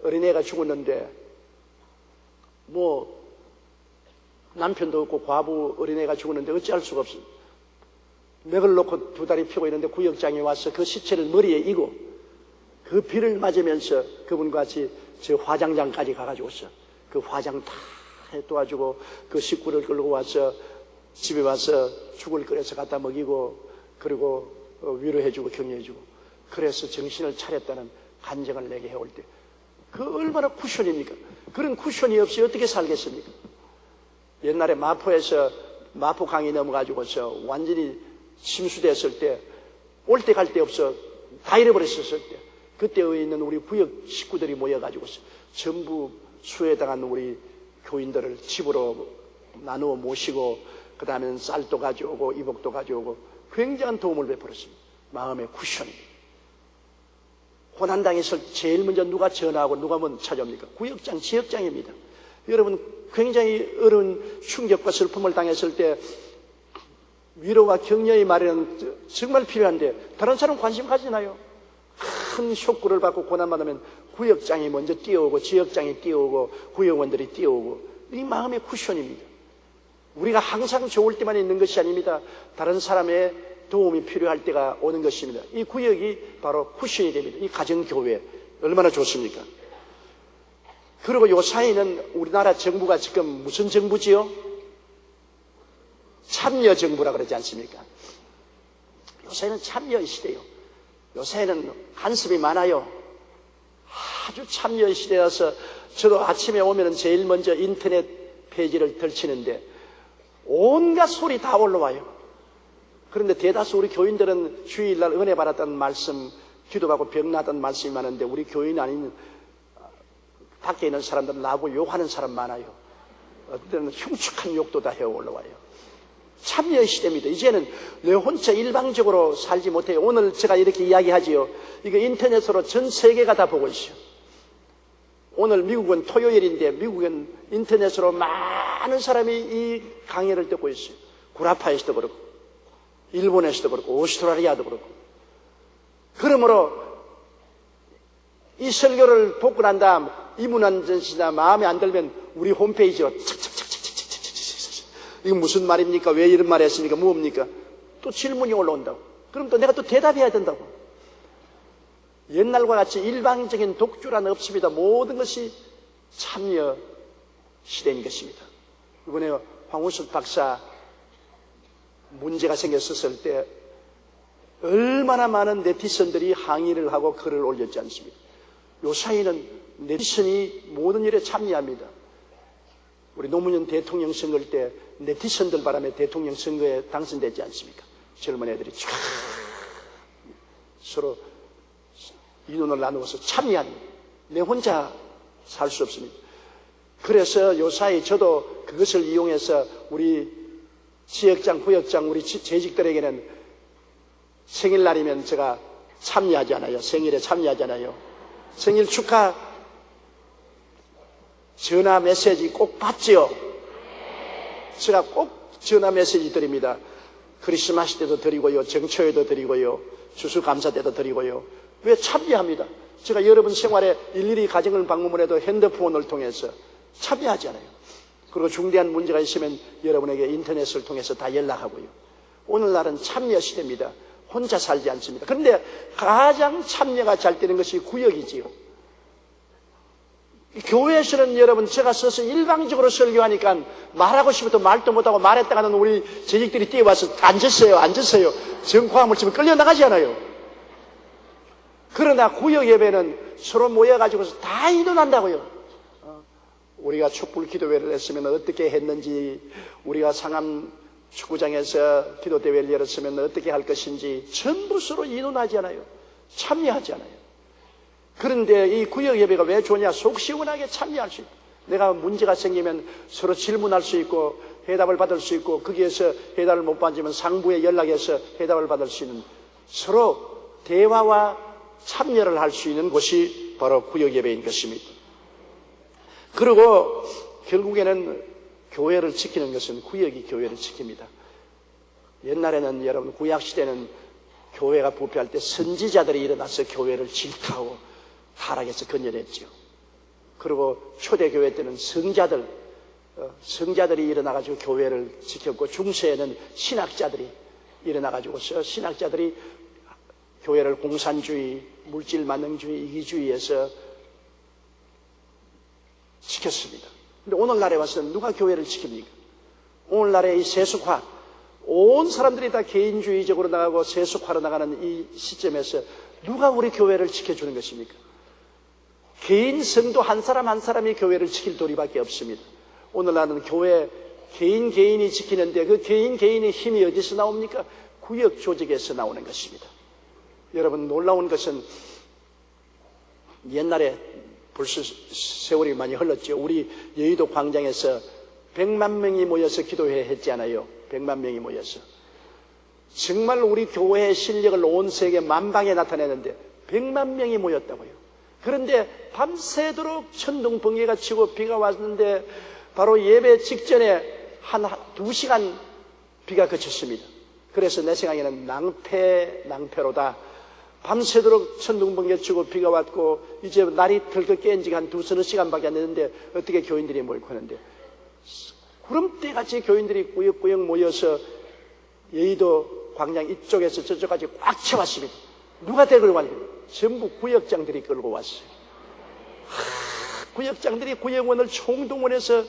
어린애가 죽었는데 뭐 남편도 없고 과부 어린애가 죽었는데 어찌할 수가 없어. 맥을 놓고 두 다리 펴고 있는데 구역장이 와서 그 시체를 머리에 이고 그 비를 맞으면서 그분과 같이 저 화장장까지 가가지고서 그 화장 다 도와주고 그 식구를 끌고 와서 집에 와서 죽을 끓여서 갖다 먹이고 그리고 위로해주고 격려해주고 그래서 정신을 차렸다는 간증을 내게 해올 때 그 얼마나 쿠션입니까? 그런 쿠션이 없이 어떻게 살겠습니까? 옛날에 마포에서 마포 강이 넘어가지고서 완전히 침수됐을 때 올 때 갈 데 없어 다 잃어버렸었을 때 그때에 있는 우리 구역 식구들이 모여가지고서 전부 수해당한 우리 교인들을 집으로 나누어 모시고 그 다음에는 쌀도 가져오고 이복도 가져오고 굉장한 도움을 베풀었습니다. 마음의 쿠션입니다. 고난당했을 때 제일 먼저 누가 전화하고 누가 먼저 찾아옵니까? 구역장, 지역장입니다. 여러분 굉장히 어려운 충격과 슬픔을 당했을 때 위로와 격려의 말에는 정말 필요한데 다른 사람 관심 가지나요? 큰 쇼크를 받고 고난받으면 구역장이 먼저 뛰어오고 지역장이 뛰어오고 구역원들이 뛰어오고 이 마음의 쿠션입니다. 우리가 항상 좋을 때만 있는 것이 아닙니다. 다른 사람의 도움이 필요할 때가 오는 것입니다. 이 구역이 바로 쿠션이 됩니다. 이 가정교회 얼마나 좋습니까? 그리고 요사이는 우리나라 정부가 지금 무슨 정부지요? 참여정부라 그러지 않습니까? 요새는 참여 시대요. 요새는 간섭이 많아요. 아주 참여 시대라서 저도 아침에 오면은 제일 먼저 인터넷 페이지를 덜치는데 온갖 소리 다 올라와요. 그런데 대다수 우리 교인들은 주일날 은혜 받았다는 말씀, 기도하고 병나던 말씀이 많은데 우리 교인 아닌 밖에 있는 사람들은 나보고 욕하는 사람 많아요. 어떤 때는 흉측한 욕도 다 해어 올라와요. 참여 시대입니다. 이제는 내 혼자 일방적으로 살지 못해요. 오늘 제가 이렇게 이야기하지요. 이거 인터넷으로 전 세계가 다 보고 있어요. 오늘 미국은 토요일인데 미국은 인터넷으로 많은 사람이 이 강의를 듣고 있어요. 구라파에서도 그렇고 일본에서도 그렇고 오스트라리아도 그렇고. 그러므로 이 설교를 듣고 난 다음 이문안전시나 마음에 안 들면 우리 홈페이지로 착착착착착착착착 이거 무슨 말입니까? 왜 이런 말 했습니까? 뭡니까? 또 질문이 올라온다고. 그럼 또 내가 또 대답해야 된다고. 옛날과 같이 일방적인 독주란 없습니다. 모든 것이 참여 시대인 것입니다. 이번에 황우석 박사 문제가 생겼을 때 얼마나 많은 네티즌들이 항의를 하고 글을 올렸지 않습니까? 요사이는 네티즌이 모든 일에 참여합니다. 우리 노무현 대통령 선거 때 네티즌들 바람에 대통령 선거에 당선되지 않습니까? 젊은 애들이 쫙 서로 인원을 나누어서 참여합니다. 내 혼자 살 수 없습니다. 그래서 요사이 저도 그것을 이용해서 우리 지역장, 구역장, 우리 재직들에게는 생일날이면 제가 참여하잖아요. 생일에 참여하잖아요. 생일 축하 전화 메시지 꼭 받죠? 제가 꼭 전화 메시지 드립니다. 크리스마스 때도 드리고요. 정초에도 드리고요. 추수감사 때도 드리고요. 왜 참여합니다? 제가 여러분 생활에 일일이 가정을 방문해도 핸드폰을 통해서 참여하잖아요. 그리고 중대한 문제가 있으면 여러분에게 인터넷을 통해서 다 연락하고요. 오늘날은 참여 시대입니다. 혼자 살지 않습니다. 그런데 가장 참여가 잘 되는 것이 구역이지요. 교회에서는 여러분 제가 서서 일방적으로 설교하니까 말하고 싶어도 말도 못하고 말했다가는 우리 재직들이 뛰어와서 앉으세요. 정화음을 치면 끌려나가잖아요. 그러나 구역 예배는 서로 모여가지고서 다 인원한다고요. 우리가 촛불 기도회를 했으면 어떻게 했는지, 우리가 상암 축구장에서 기도대회를 열었으면 어떻게 할 것인지 전부 서로 인원하잖아요. 참여하잖아요. 그런데 이 구역 예배가 왜 좋냐? 속 시원하게 참여할 수 있고, 내가 문제가 생기면 서로 질문할 수 있고 해답을 받을 수 있고, 거기에서 해답을 못 받으면 상부에 연락해서 해답을 받을 수 있는, 서로 대화와 참여를 할 수 있는 곳이 바로 구역 예배인 것입니다. 그리고 결국에는 교회를 지키는 것은 구역이 교회를 지킵니다. 옛날에는 여러분 구약시대는 교회가 부패할 때 선지자들이 일어나서 교회를 질타하고 타락해서 건져냈죠. 그리고 초대교회 때는 성자들이 일어나가지고 교회를 지켰고, 중세에는 신학자들이 일어나가지고 신학자들이 교회를 공산주의, 물질만능주의, 이기주의에서 지켰습니다. 근데 오늘날에 와서는 누가 교회를 지킵니까? 오늘날의 이 세속화, 온 사람들이 다 개인주의적으로 나가고 세속화로 나가는 이 시점에서 누가 우리 교회를 지켜주는 것입니까? 개인 성도 한 사람 한 사람이 교회를 지킬 도리밖에 없습니다. 오늘날은 교회 개인이 지키는데 그 개인의 힘이 어디서 나옵니까? 구역 조직에서 나오는 것입니다. 여러분, 놀라운 것은 옛날에 벌써 세월이 많이 흘렀죠. 우리 여의도 광장에서 100만 명이 모여서 기도회 했잖아요. 100만 명이 모여서. 정말 우리 교회의 실력을 온 세계 만방에 나타내는데 100만 명이 모였다고요. 그런데 밤새도록 천둥 번개가 치고 비가 왔는데 바로 예배 직전에 한 2시간 비가 그쳤습니다. 그래서 내 생각에는 낭패로다. 밤새도록 천둥 번개 치고 비가 왔고 이제 날이 덜컥 깬 지가 한 2-3시간밖에 안 됐는데 어떻게 교인들이 몰고 하는데, 구름대같이 교인들이 꾸역꾸역 모여서 여의도 광장 이쪽에서 저쪽까지 꽉 채웠습니다. 누가 데리고 왔는지 전부 구역장들이 끌고 왔어요. 구역장들이 구역원을 총동원해서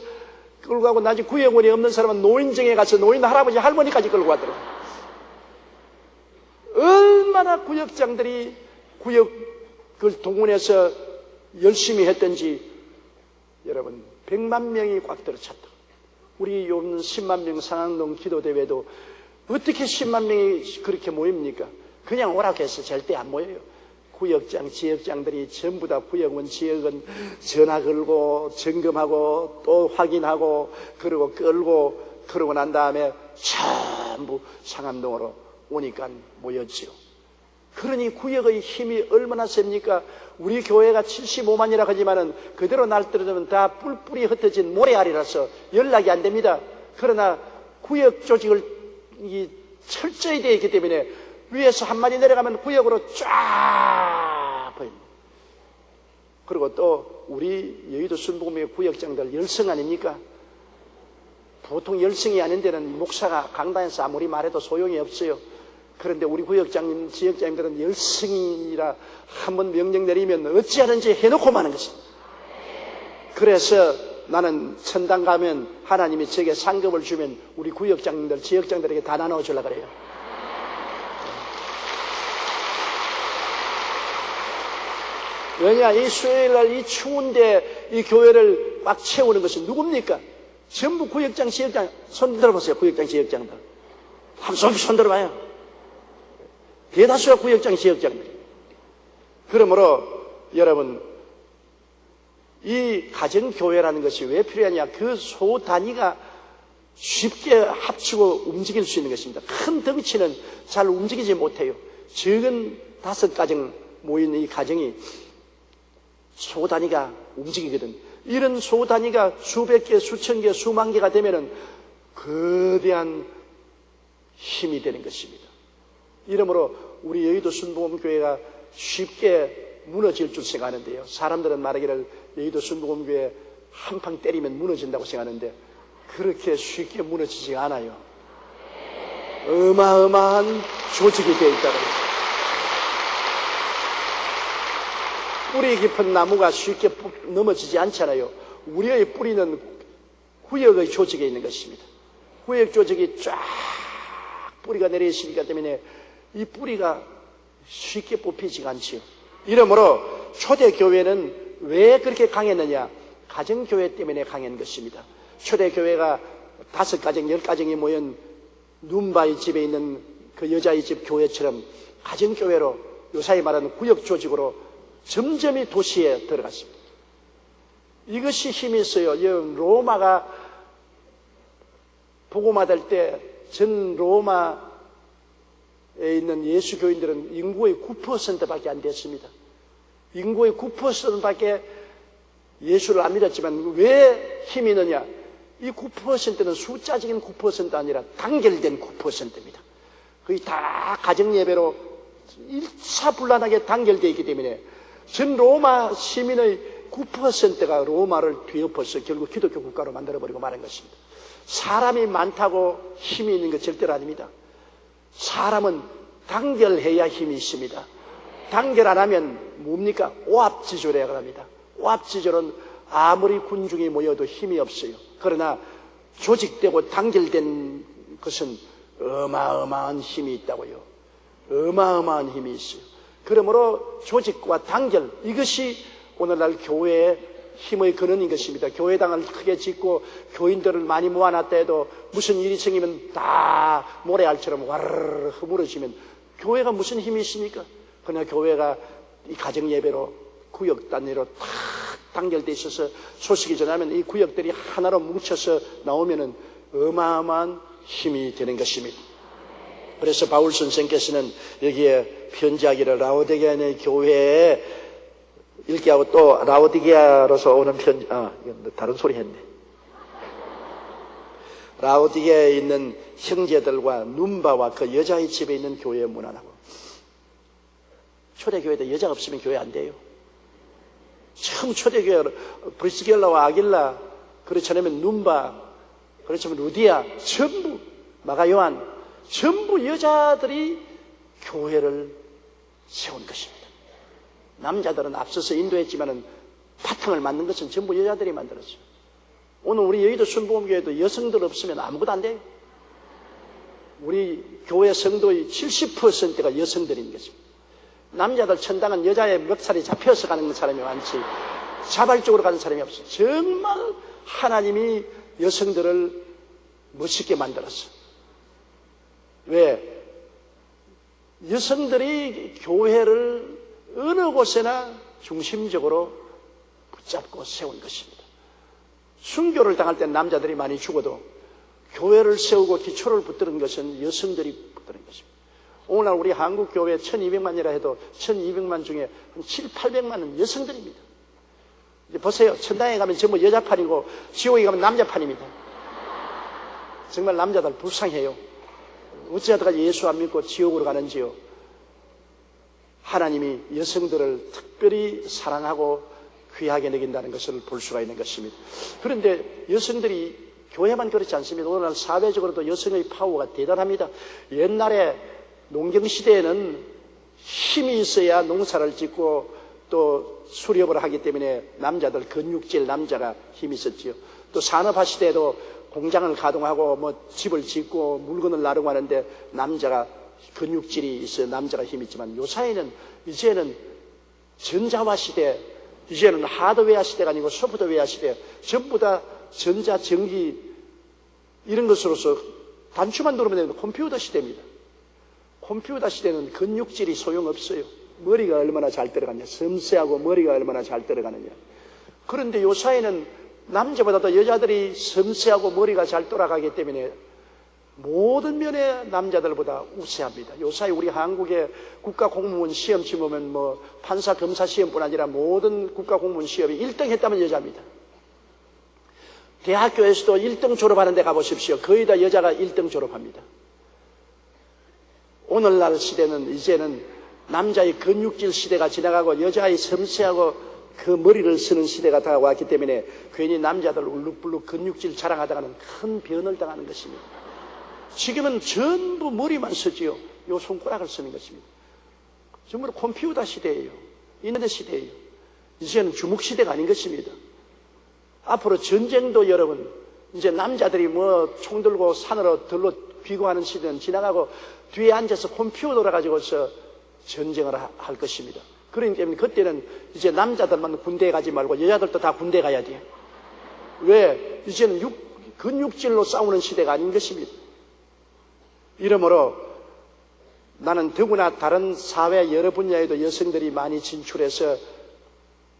끌고 가고, 나중에 구역원이 없는 사람은 노인정에 가서 노인 할아버지 할머니까지 끌고 왔더라고요. 얼마나 구역장들이 구역을 동원해서 열심히 했던지, 여러분 100만 명이 꽉 들어찼다. 우리 요즘 10만 명 상암동 기도대회도 어떻게 10만 명이 그렇게 모입니까? 그냥 오라고 해서 절대 안 모여요. 구역장, 지역장들이 전부 다 구역원, 지역은 전화 걸고 점검하고 또 확인하고 그리고 끌고, 그러고 난 다음에 전부 상암동으로 오니까 모였지요. 그러니 구역의 힘이 얼마나 셉니까? 우리 교회가 75만이라 하지만은 그대로 날 떨어지면 다 뿔뿔이 흩어진 모래알이라서 연락이 안 됩니다. 그러나 구역 조직을 철저히 되어 있기 때문에 위에서 한 마디 내려가면 구역으로 쫙 보입니다. 그리고 또 우리 여의도 순복음의 구역장들 열성 아닙니까? 보통 열성이 아닌 데는 목사가 강단에서 아무리 말해도 소용이 없어요. 그런데 우리 구역장님, 지역장님들은 열성이라 한번 명령 내리면 어찌하든지 해놓고 마는 것입니다. 그래서 나는 천당 가면 하나님이 제게 상급을 주면 우리 구역장님들, 지역장들에게 다 나눠주려고 그래요. 왜냐, 이 수요일날 이 추운데 이 교회를 꽉 채우는 것은 누굽니까? 전부 구역장, 지역장. 손 들어보세요. 구역장, 지역장들. 손 들어봐요. 대다수가 구역장, 지역장들. 그러므로 여러분, 이 가정교회라는 것이 왜 필요하냐? 그 소 단위가 쉽게 합치고 움직일 수 있는 것입니다. 큰 덩치는 잘 움직이지 못해요. 적은 5가정 모인 이 가정이 소 단위가 움직이거든. 이런 소 단위가 수백 개, 수천 개, 수만 개가 되면은 거대한 힘이 되는 것입니다. 이러므로 우리 여의도 순복음교회가 쉽게 무너질 줄 생각하는데요. 사람들은 말하기를 여의도 순복음교회 한방 때리면 무너진다고 생각하는데 그렇게 쉽게 무너지지 않아요. 어마어마한 조직이 되어 있다고. 뿌리 깊은 나무가 쉽게 넘어지지 않잖아요. 우리의 뿌리는 구역의 조직에 있는 것입니다. 구역 조직이 쫙 뿌리가 내려 있으니까 때문에 이 뿌리가 쉽게 뽑히지가 않지요. 이러므로 초대교회는 왜 그렇게 강했느냐? 가정교회 때문에 강한 것입니다. 초대교회가 5가정, 10가정이 모인 눈바위 집에 있는 그 여자의 집 교회처럼 가정교회로 요사이 말하는 구역 조직으로 점점이 도시에 들어갔습니다. 이것이 힘이 있어요. 로마가 복음화될 때 전 로마에 있는 예수 교인들은 인구의 9%밖에 안 됐습니다. 인구의 9%밖에 예수를 안 믿었지만 왜 힘이 있느냐? 이 9%는 숫자적인 9%가 아니라 단결된 9%입니다. 거의 다 가정예배로 일사불란하게 단결되어 있기 때문에 전 로마 시민의 9%가 로마를 뒤엎어서 결국 기독교 국가로 만들어버리고 말한 것입니다. 사람이 많다고 힘이 있는 것 절대로 아닙니다. 사람은 단결해야 힘이 있습니다. 단결 안 하면 뭡니까? 오합지졸이라고 합니다. 오합지졸은 아무리 군중이 모여도 힘이 없어요. 그러나 조직되고 단결된 것은 어마어마한 힘이 있다고요. 어마어마한 힘이 있어요. 그러므로 조직과 단결, 이것이 오늘날 교회의 힘의 근원인 것입니다. 교회당을 크게 짓고 교인들을 많이 모아놨다 해도 무슨 일이 생기면 다 모래알처럼 와르르 허물어지면 교회가 무슨 힘이 있습니까? 그러나 교회가 이 가정예배로 구역 단위로 탁 단결되어 있어서 소식이 전하면 이 구역들이 하나로 뭉쳐서 나오면은 어마어마한 힘이 되는 것입니다. 그래서 바울 선생께서는 여기에 편지하기를 라오디게아의 교회에 읽게 하고 또 라오디게아로서 오는 편지, 이건 다른 소리 했네. 라오디게아에 있는 형제들과 눈바와 그 여자의 집에 있는 교회에 문안하고. 초대교회도 여자가 없으면 교회 안 돼요. 처음 초대교회 브리스겔라와 아길라, 그렇지 않으면 눈바, 그렇지 않으면 루디아, 전부 마가요한, 전부 여자들이 교회를 세운 것입니다. 남자들은 앞서서 인도했지만은 바탕을 만든 것은 전부 여자들이 만들었어요. 오늘 우리 여의도 순복음교회도 여성들 없으면 아무것도 안 돼요. 우리 교회 성도의 70%가 여성들인 것입니다. 남자들 천당은 여자의 멱살이 잡혀서 가는 사람이 많지 자발적으로 가는 사람이 없어요. 정말 하나님이 여성들을 멋있게 만들었어요. 왜? 여성들이 교회를 어느 곳에나 중심적으로 붙잡고 세운 것입니다. 순교를 당할 때 남자들이 많이 죽어도 교회를 세우고 기초를 붙드는 것은 여성들이 붙드는 것입니다. 오늘날 우리 한국 교회 1200만이라 해도 1200만 중에 한 7, 800만은 여성들입니다. 이제 보세요. 천당에 가면 전부 여자판이고 지옥에 가면 남자판입니다. 정말 남자들 불쌍해요. 어찌하다가 예수 안 믿고 지옥으로 가는지요. 하나님이 여성들을 특별히 사랑하고 귀하게 여긴다는 것을 볼 수가 있는 것입니다. 그런데 여성들이 교회만 그렇지 않습니다. 오늘날 사회적으로도 여성의 파워가 대단합니다. 옛날에 농경시대에는 힘이 있어야 농사를 짓고 또 수렵을 하기 때문에 남자들 근육질 남자가 힘이 있었지요. 또 산업화 시대에도 공장을 가동하고 뭐 집을 짓고 물건을 나르고 하는데 남자가 근육질이 있어요. 남자가 힘이 있지만 요사이는 이제는 전자화 시대, 이제는 하드웨어 시대가 아니고 소프트웨어 시대, 전부 다 전자, 전기 이런 것으로서 단추만 누르면 되는 컴퓨터 시대입니다. 컴퓨터 시대는 근육질이 소용없어요. 머리가 얼마나 잘 들어가냐, 섬세하고 머리가 얼마나 잘 들어가느냐. 그런데 요사이는 남자보다도 여자들이 섬세하고 머리가 잘 돌아가기 때문에 모든 면에 남자들보다 우세합니다. 요사이 우리 한국의 국가공무원 시험 치면 뭐 판사, 검사 시험뿐 아니라 모든 국가공무원 시험이 1등 했다면 여자입니다. 대학교에서도 1등 졸업하는 데 가보십시오. 거의 다 여자가 1등 졸업합니다. 오늘날 시대는 이제는 남자의 근육질 시대가 지나가고 여자의 섬세하고 그 머리를 쓰는 시대가 다가왔기 때문에 괜히 남자들 울룩불룩 근육질 자랑하다가는 큰 변을 당하는 것입니다. 지금은 전부 머리만 쓰지요. 요 손가락을 쓰는 것입니다. 전부 컴퓨터 시대예요. 인터넷 시대예요. 이제는 주먹 시대가 아닌 것입니다. 앞으로 전쟁도 여러분 이제 남자들이 뭐 총 들고 산으로 들로 귀국하는 시대는 지나가고 뒤에 앉아서 컴퓨터를 가지고서 전쟁을 할 것입니다. 그렇기 때문에 그때는 이제 남자들만 군대에 가지 말고 여자들도 다 군대에 가야 돼요. 왜? 이제는 근육질로 싸우는 시대가 아닌 것입니다. 이러므로 나는 더구나 다른 사회 여러 분야에도 여성들이 많이 진출해서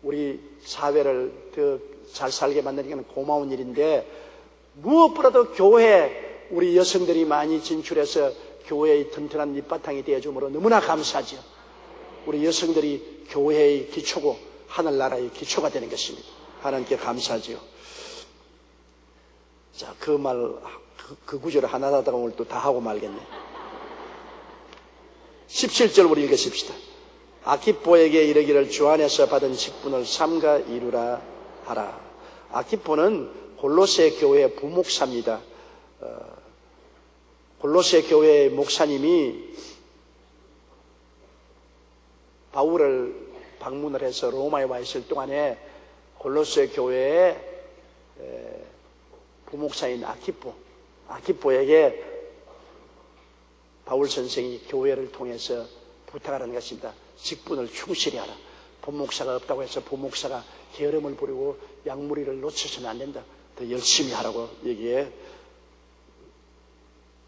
우리 사회를 더 잘 살게 만드는 건 고마운 일인데 무엇보다도 교회 우리 여성들이 많이 진출해서 교회의 튼튼한 밑바탕이 되어주므로 너무나 감사하죠. 우리 여성들이 교회의 기초고 하늘나라의 기초가 되는 것입니다. 하나님께 감사하죠. 자, 그 구절을 하나하다가 오늘 또 다 하고 말겠네. 17절 우리 읽으십시다. 아키포에게 이르기를 주 안에서 받은 직분을 삼가 이루라 하라. 아키포는 골로새 교회 부목사입니다. 골로새 교회 목사님이 바울을 방문을 해서 로마에 와 있을 동안에 골로새 교회의 부목사인 아키포에게 바울 선생이 교회를 통해서 부탁하는 것입니다. 직분을 충실히 하라. 본목사가 없다고 해서 본목사가 게으름을 부리고 양무리를 놓쳐서는 안 된다. 더 열심히 하라고 여기에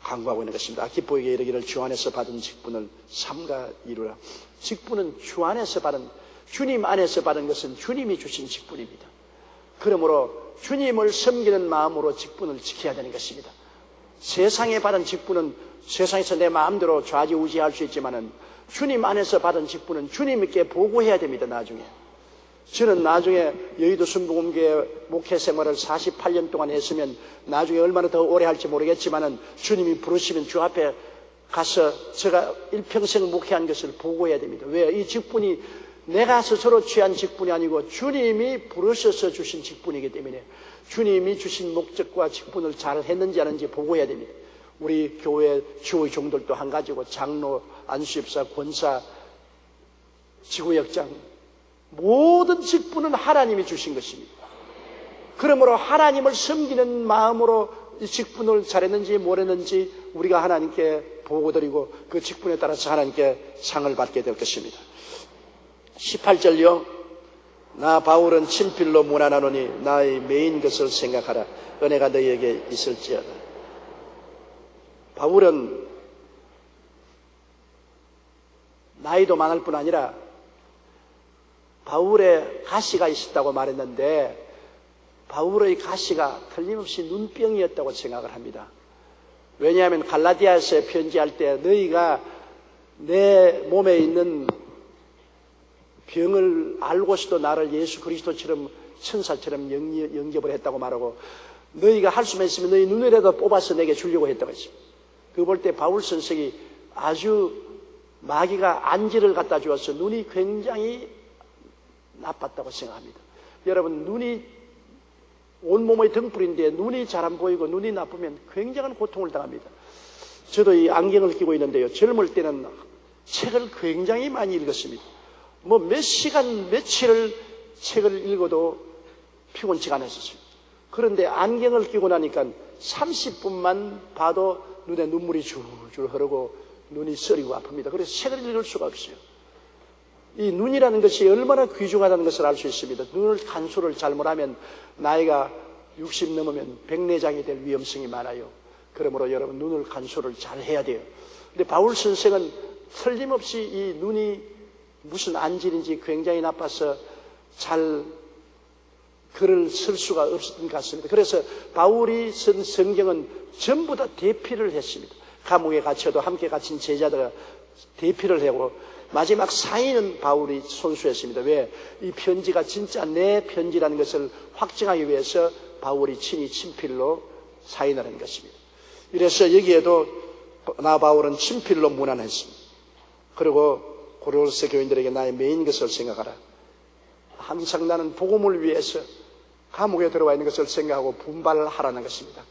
강구하고 있는 것입니다. 아키포에게 이르기를 주 안에서 받은 직분을 삼가 이루라. 직분은 주 안에서 받은, 주님 안에서 받은 것은 주님이 주신 직분입니다. 그러므로 주님을 섬기는 마음으로 직분을 지켜야 되는 것입니다. 세상에 받은 직분은 세상에서 내 마음대로 좌지우지할 수 있지만은 주님 안에서 받은 직분은 주님께 보고해야 됩니다. 나중에 저는 나중에 여의도 순복음교회 목회 생활을 48년 동안 했으면 나중에 얼마나 더 오래 할지 모르겠지만은 주님이 부르시면 주 앞에 가서 제가 일평생 목회한 것을 보고해야 됩니다. 왜? 이 직분이 내가 스스로 취한 직분이 아니고 주님이 부르셔서 주신 직분이기 때문에 주님이 주신 목적과 직분을 잘 했는지 안 했는지 보고해야 됩니다. 우리 교회 주의 종들도 한 가지고 장로, 안수집사, 권사, 지구역장 모든 직분은 하나님이 주신 것입니다. 그러므로 하나님을 섬기는 마음으로 이 직분을 잘했는지 못했는지 우리가 하나님께 보고드리고 그 직분에 따라서 하나님께 상을 받게 될 것입니다. 18절요. 나 바울은 친필로 문안하노니 나의 메인 것을 생각하라. 은혜가 너희에게 있을지어다. 바울은 나이도 많을 뿐 아니라 바울의 가시가 있었다고 말했는데 바울의 가시가 틀림없이 눈병이었다고 생각을 합니다. 왜냐하면 갈라디아서에 편지할 때 너희가 내 몸에 있는 병을 알고서도 나를 예수 그리스도처럼 천사처럼 영접을 했다고 말하고 너희가 할 수만 있으면 너희 눈이라도 뽑아서 내게 주려고 했다고 했습니다. 그거 볼 때 바울 선생이 아주 마귀가 안지를 갖다 주어서 눈이 굉장히 나빴다고 생각합니다. 여러분 눈이 온몸의 등불인데 눈이 잘 안 보이고 눈이 나쁘면 굉장한 고통을 당합니다. 저도 이 안경을 끼고 있는데요. 젊을 때는 책을 굉장히 많이 읽었습니다. 뭐 몇 시간 며칠을 책을 읽어도 피곤치가 않았었어요. 그런데 안경을 끼고 나니까 30분만 봐도 눈에 눈물이 줄줄 흐르고 눈이 쓰리고 아픕니다. 그래서 책을 읽을 수가 없어요. 이 눈이라는 것이 얼마나 귀중하다는 것을 알 수 있습니다. 눈을 간수를 잘못하면 나이가 60 넘으면 백내장이 될 위험성이 많아요. 그러므로 여러분 눈을 간수를 잘 해야 돼요. 근데 바울 선생은 틀림없이 이 눈이 무슨 안질인지 굉장히 나빠서 잘 글을 쓸 수가 없었던 것 같습니다. 그래서 바울이 쓴 성경은 전부 다 대피를 했습니다. 감옥에 갇혀도 함께 갇힌 제자들과 대피를 하고 마지막 사인은 바울이 손수했습니다. 왜? 이 편지가 진짜 내 편지라는 것을 확증하기 위해서 바울이 친히 친필로 사인하는 것입니다. 이래서 여기에도 나 바울은 친필로 문안했습니다. 그리고 고린도 교인들에게 나의 메인 것을 생각하라. 항상 나는 복음을 위해서 감옥에 들어와 있는 것을 생각하고 분발하라는 것입니다.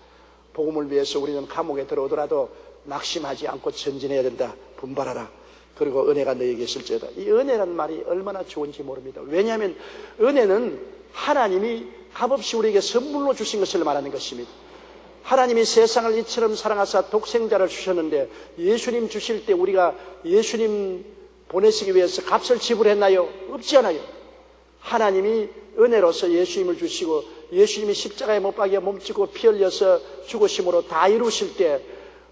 복음을 위해서 우리는 감옥에 들어오더라도 낙심하지 않고 전진해야 된다. 분발하라. 그리고 은혜가 너에게 있을지어다. 이 은혜란 말이 얼마나 좋은지 모릅니다. 왜냐하면 은혜는 하나님이 값없이 우리에게 선물로 주신 것을 말하는 것입니다. 하나님이 세상을 이처럼 사랑하사 독생자를 주셨는데 예수님 주실 때 우리가 예수님 보내시기 위해서 값을 지불했나요? 없지 않아요. 하나님이 은혜로서 예수님을 주시고 예수님이 십자가에 못 박여 몸짓고 피 흘려서 죽으심으로 다 이루실 때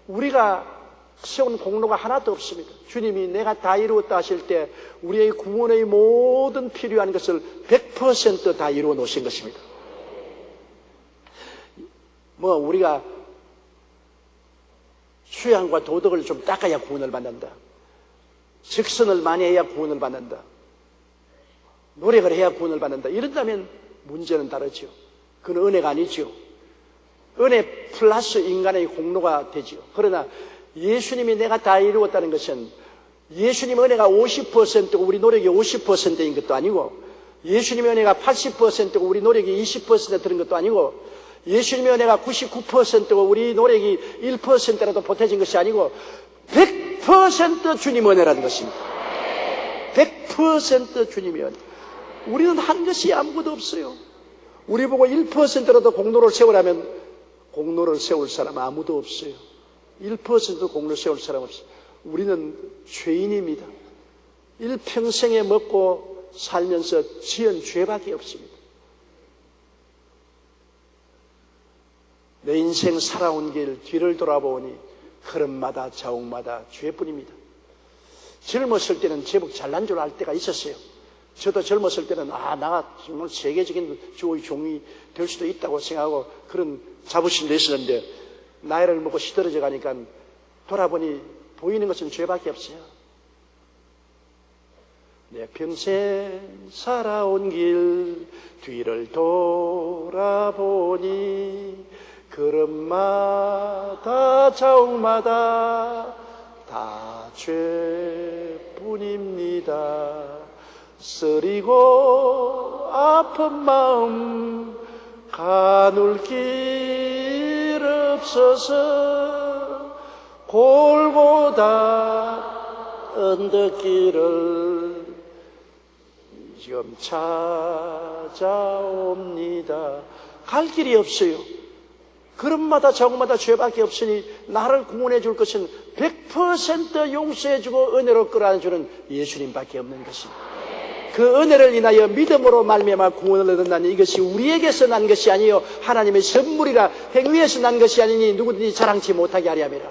우리가 세운 공로가 하나도 없습니다. 주님이 내가 다 이루었다 하실 때 우리의 구원의 모든 필요한 것을 100% 다 이루어 놓으신 것입니다. 우리가 수양과 도덕을 좀 닦아야 구원을 받는다. 직선을 많이 해야 구원을 받는다. 노력을 해야 구원을 받는다. 이런다면 문제는 다르죠. 그건 은혜가 아니죠. 은혜 플러스 인간의 공로가 되지요. 그러나 예수님이 내가 다 이루었다는 것은 예수님 은혜가 50%고 우리 노력이 50%인 것도 아니고, 예수님의 은혜가 80%고 우리 노력이 20% 되는 것도 아니고, 예수님의 은혜가 99%고 우리 노력이 1%라도 보태진 것이 아니고 100% 주님 은혜라는 것입니다. 100% 주님의 은혜. 우리는 한 것이 아무것도 없어요. 우리 보고 1%라도 공로를 세우라면 공로를 세울 사람 아무도 없어요. 1% 공로를 세울 사람 없어요. 우리는 죄인입니다. 일평생에 먹고 살면서 지은 죄밖에 없습니다. 내 인생 살아온 길 뒤를 돌아보니 걸음마다 자옥마다 죄뿐입니다. 젊었을 때는 제법 잘난 줄 알 때가 있었어요. 저도 젊었을 때는 나가 정말 세계적인 주의 종이 될 수도 있다고 생각하고 그런 자부심도 있었는데, 나이를 먹고 시들어져 가니까 돌아보니 보이는 것은 죄밖에 없어요. 내 평생 살아온 길 뒤를 돌아보니 걸음마다 자옥마다 다 죄뿐입니다. 쓰리고 아픈 마음 가눌 길 없어서 골고다 언덕길을 지금 찾아옵니다. 갈 길이 없어요. 걸음마다 자국마다 죄밖에 없으니 나를 구원해 줄 것은 100% 용서해 주고 은혜로 끌어안아주는 예수님밖에 없는 것입니다. 그 은혜를 인하여 믿음으로 말미암아 구원을 얻는다니 이것이 우리에게서 난 것이 아니요 하나님의 선물이라 행위에서 난 것이 아니니 누구든지 자랑치 못하게 하려 함이라.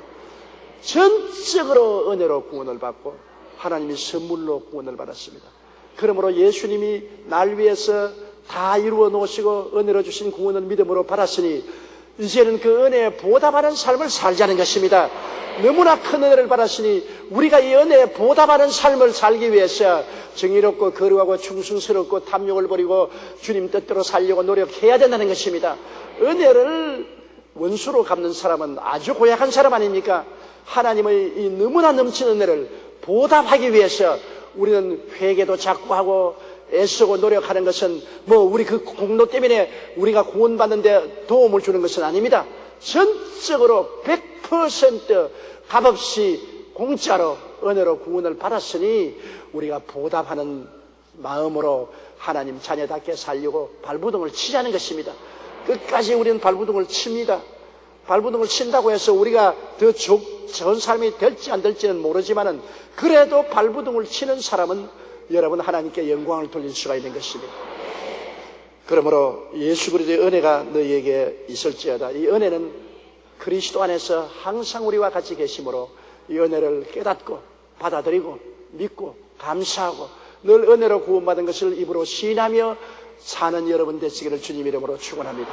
전적으로 은혜로 구원을 받고 하나님의 선물로 구원을 받았습니다. 그러므로 예수님이 날 위해서 다 이루어 놓으시고 은혜로 주신 구원을 믿음으로 받았으니 이제는 그 은혜에 보답하는 삶을 살자는 것입니다. 너무나 큰 은혜를 받았으니 우리가 이 은혜에 보답하는 삶을 살기 위해서 정의롭고 거룩하고 충성스럽고 탐욕을 버리고 주님 뜻대로 살려고 노력해야 된다는 것입니다. 은혜를 원수로 갚는 사람은 아주 고약한 사람 아닙니까? 하나님의 이 너무나 넘치는 은혜를 보답하기 위해서 우리는 회개도 자꾸 하고 애쓰고 노력하는 것은 우리 그 공로 때문에 우리가 구원받는데 도움을 주는 것은 아닙니다. 전적으로 100% 값없이 공짜로 은혜로 구원을 받았으니 우리가 보답하는 마음으로 하나님 자녀답게 살려고 발부둥을 치자는 것입니다. 끝까지 우리는 발부둥을 칩니다. 발부둥을 친다고 해서 우리가 더 좋은 삶이 될지 안 될지는 모르지만은 그래도 발부둥을 치는 사람은 여러분 하나님께 영광을 돌릴 수가 있는 것입니다. 그러므로 예수 그리스도의 은혜가 너희에게 있을지어다. 이 은혜는 그리스도 안에서 항상 우리와 같이 계심으로 이 은혜를 깨닫고 받아들이고 믿고 감사하고 늘 은혜로 구원받은 것을 입으로 시인하며 사는 여러분 되시기를 주님 이름으로 축원합니다.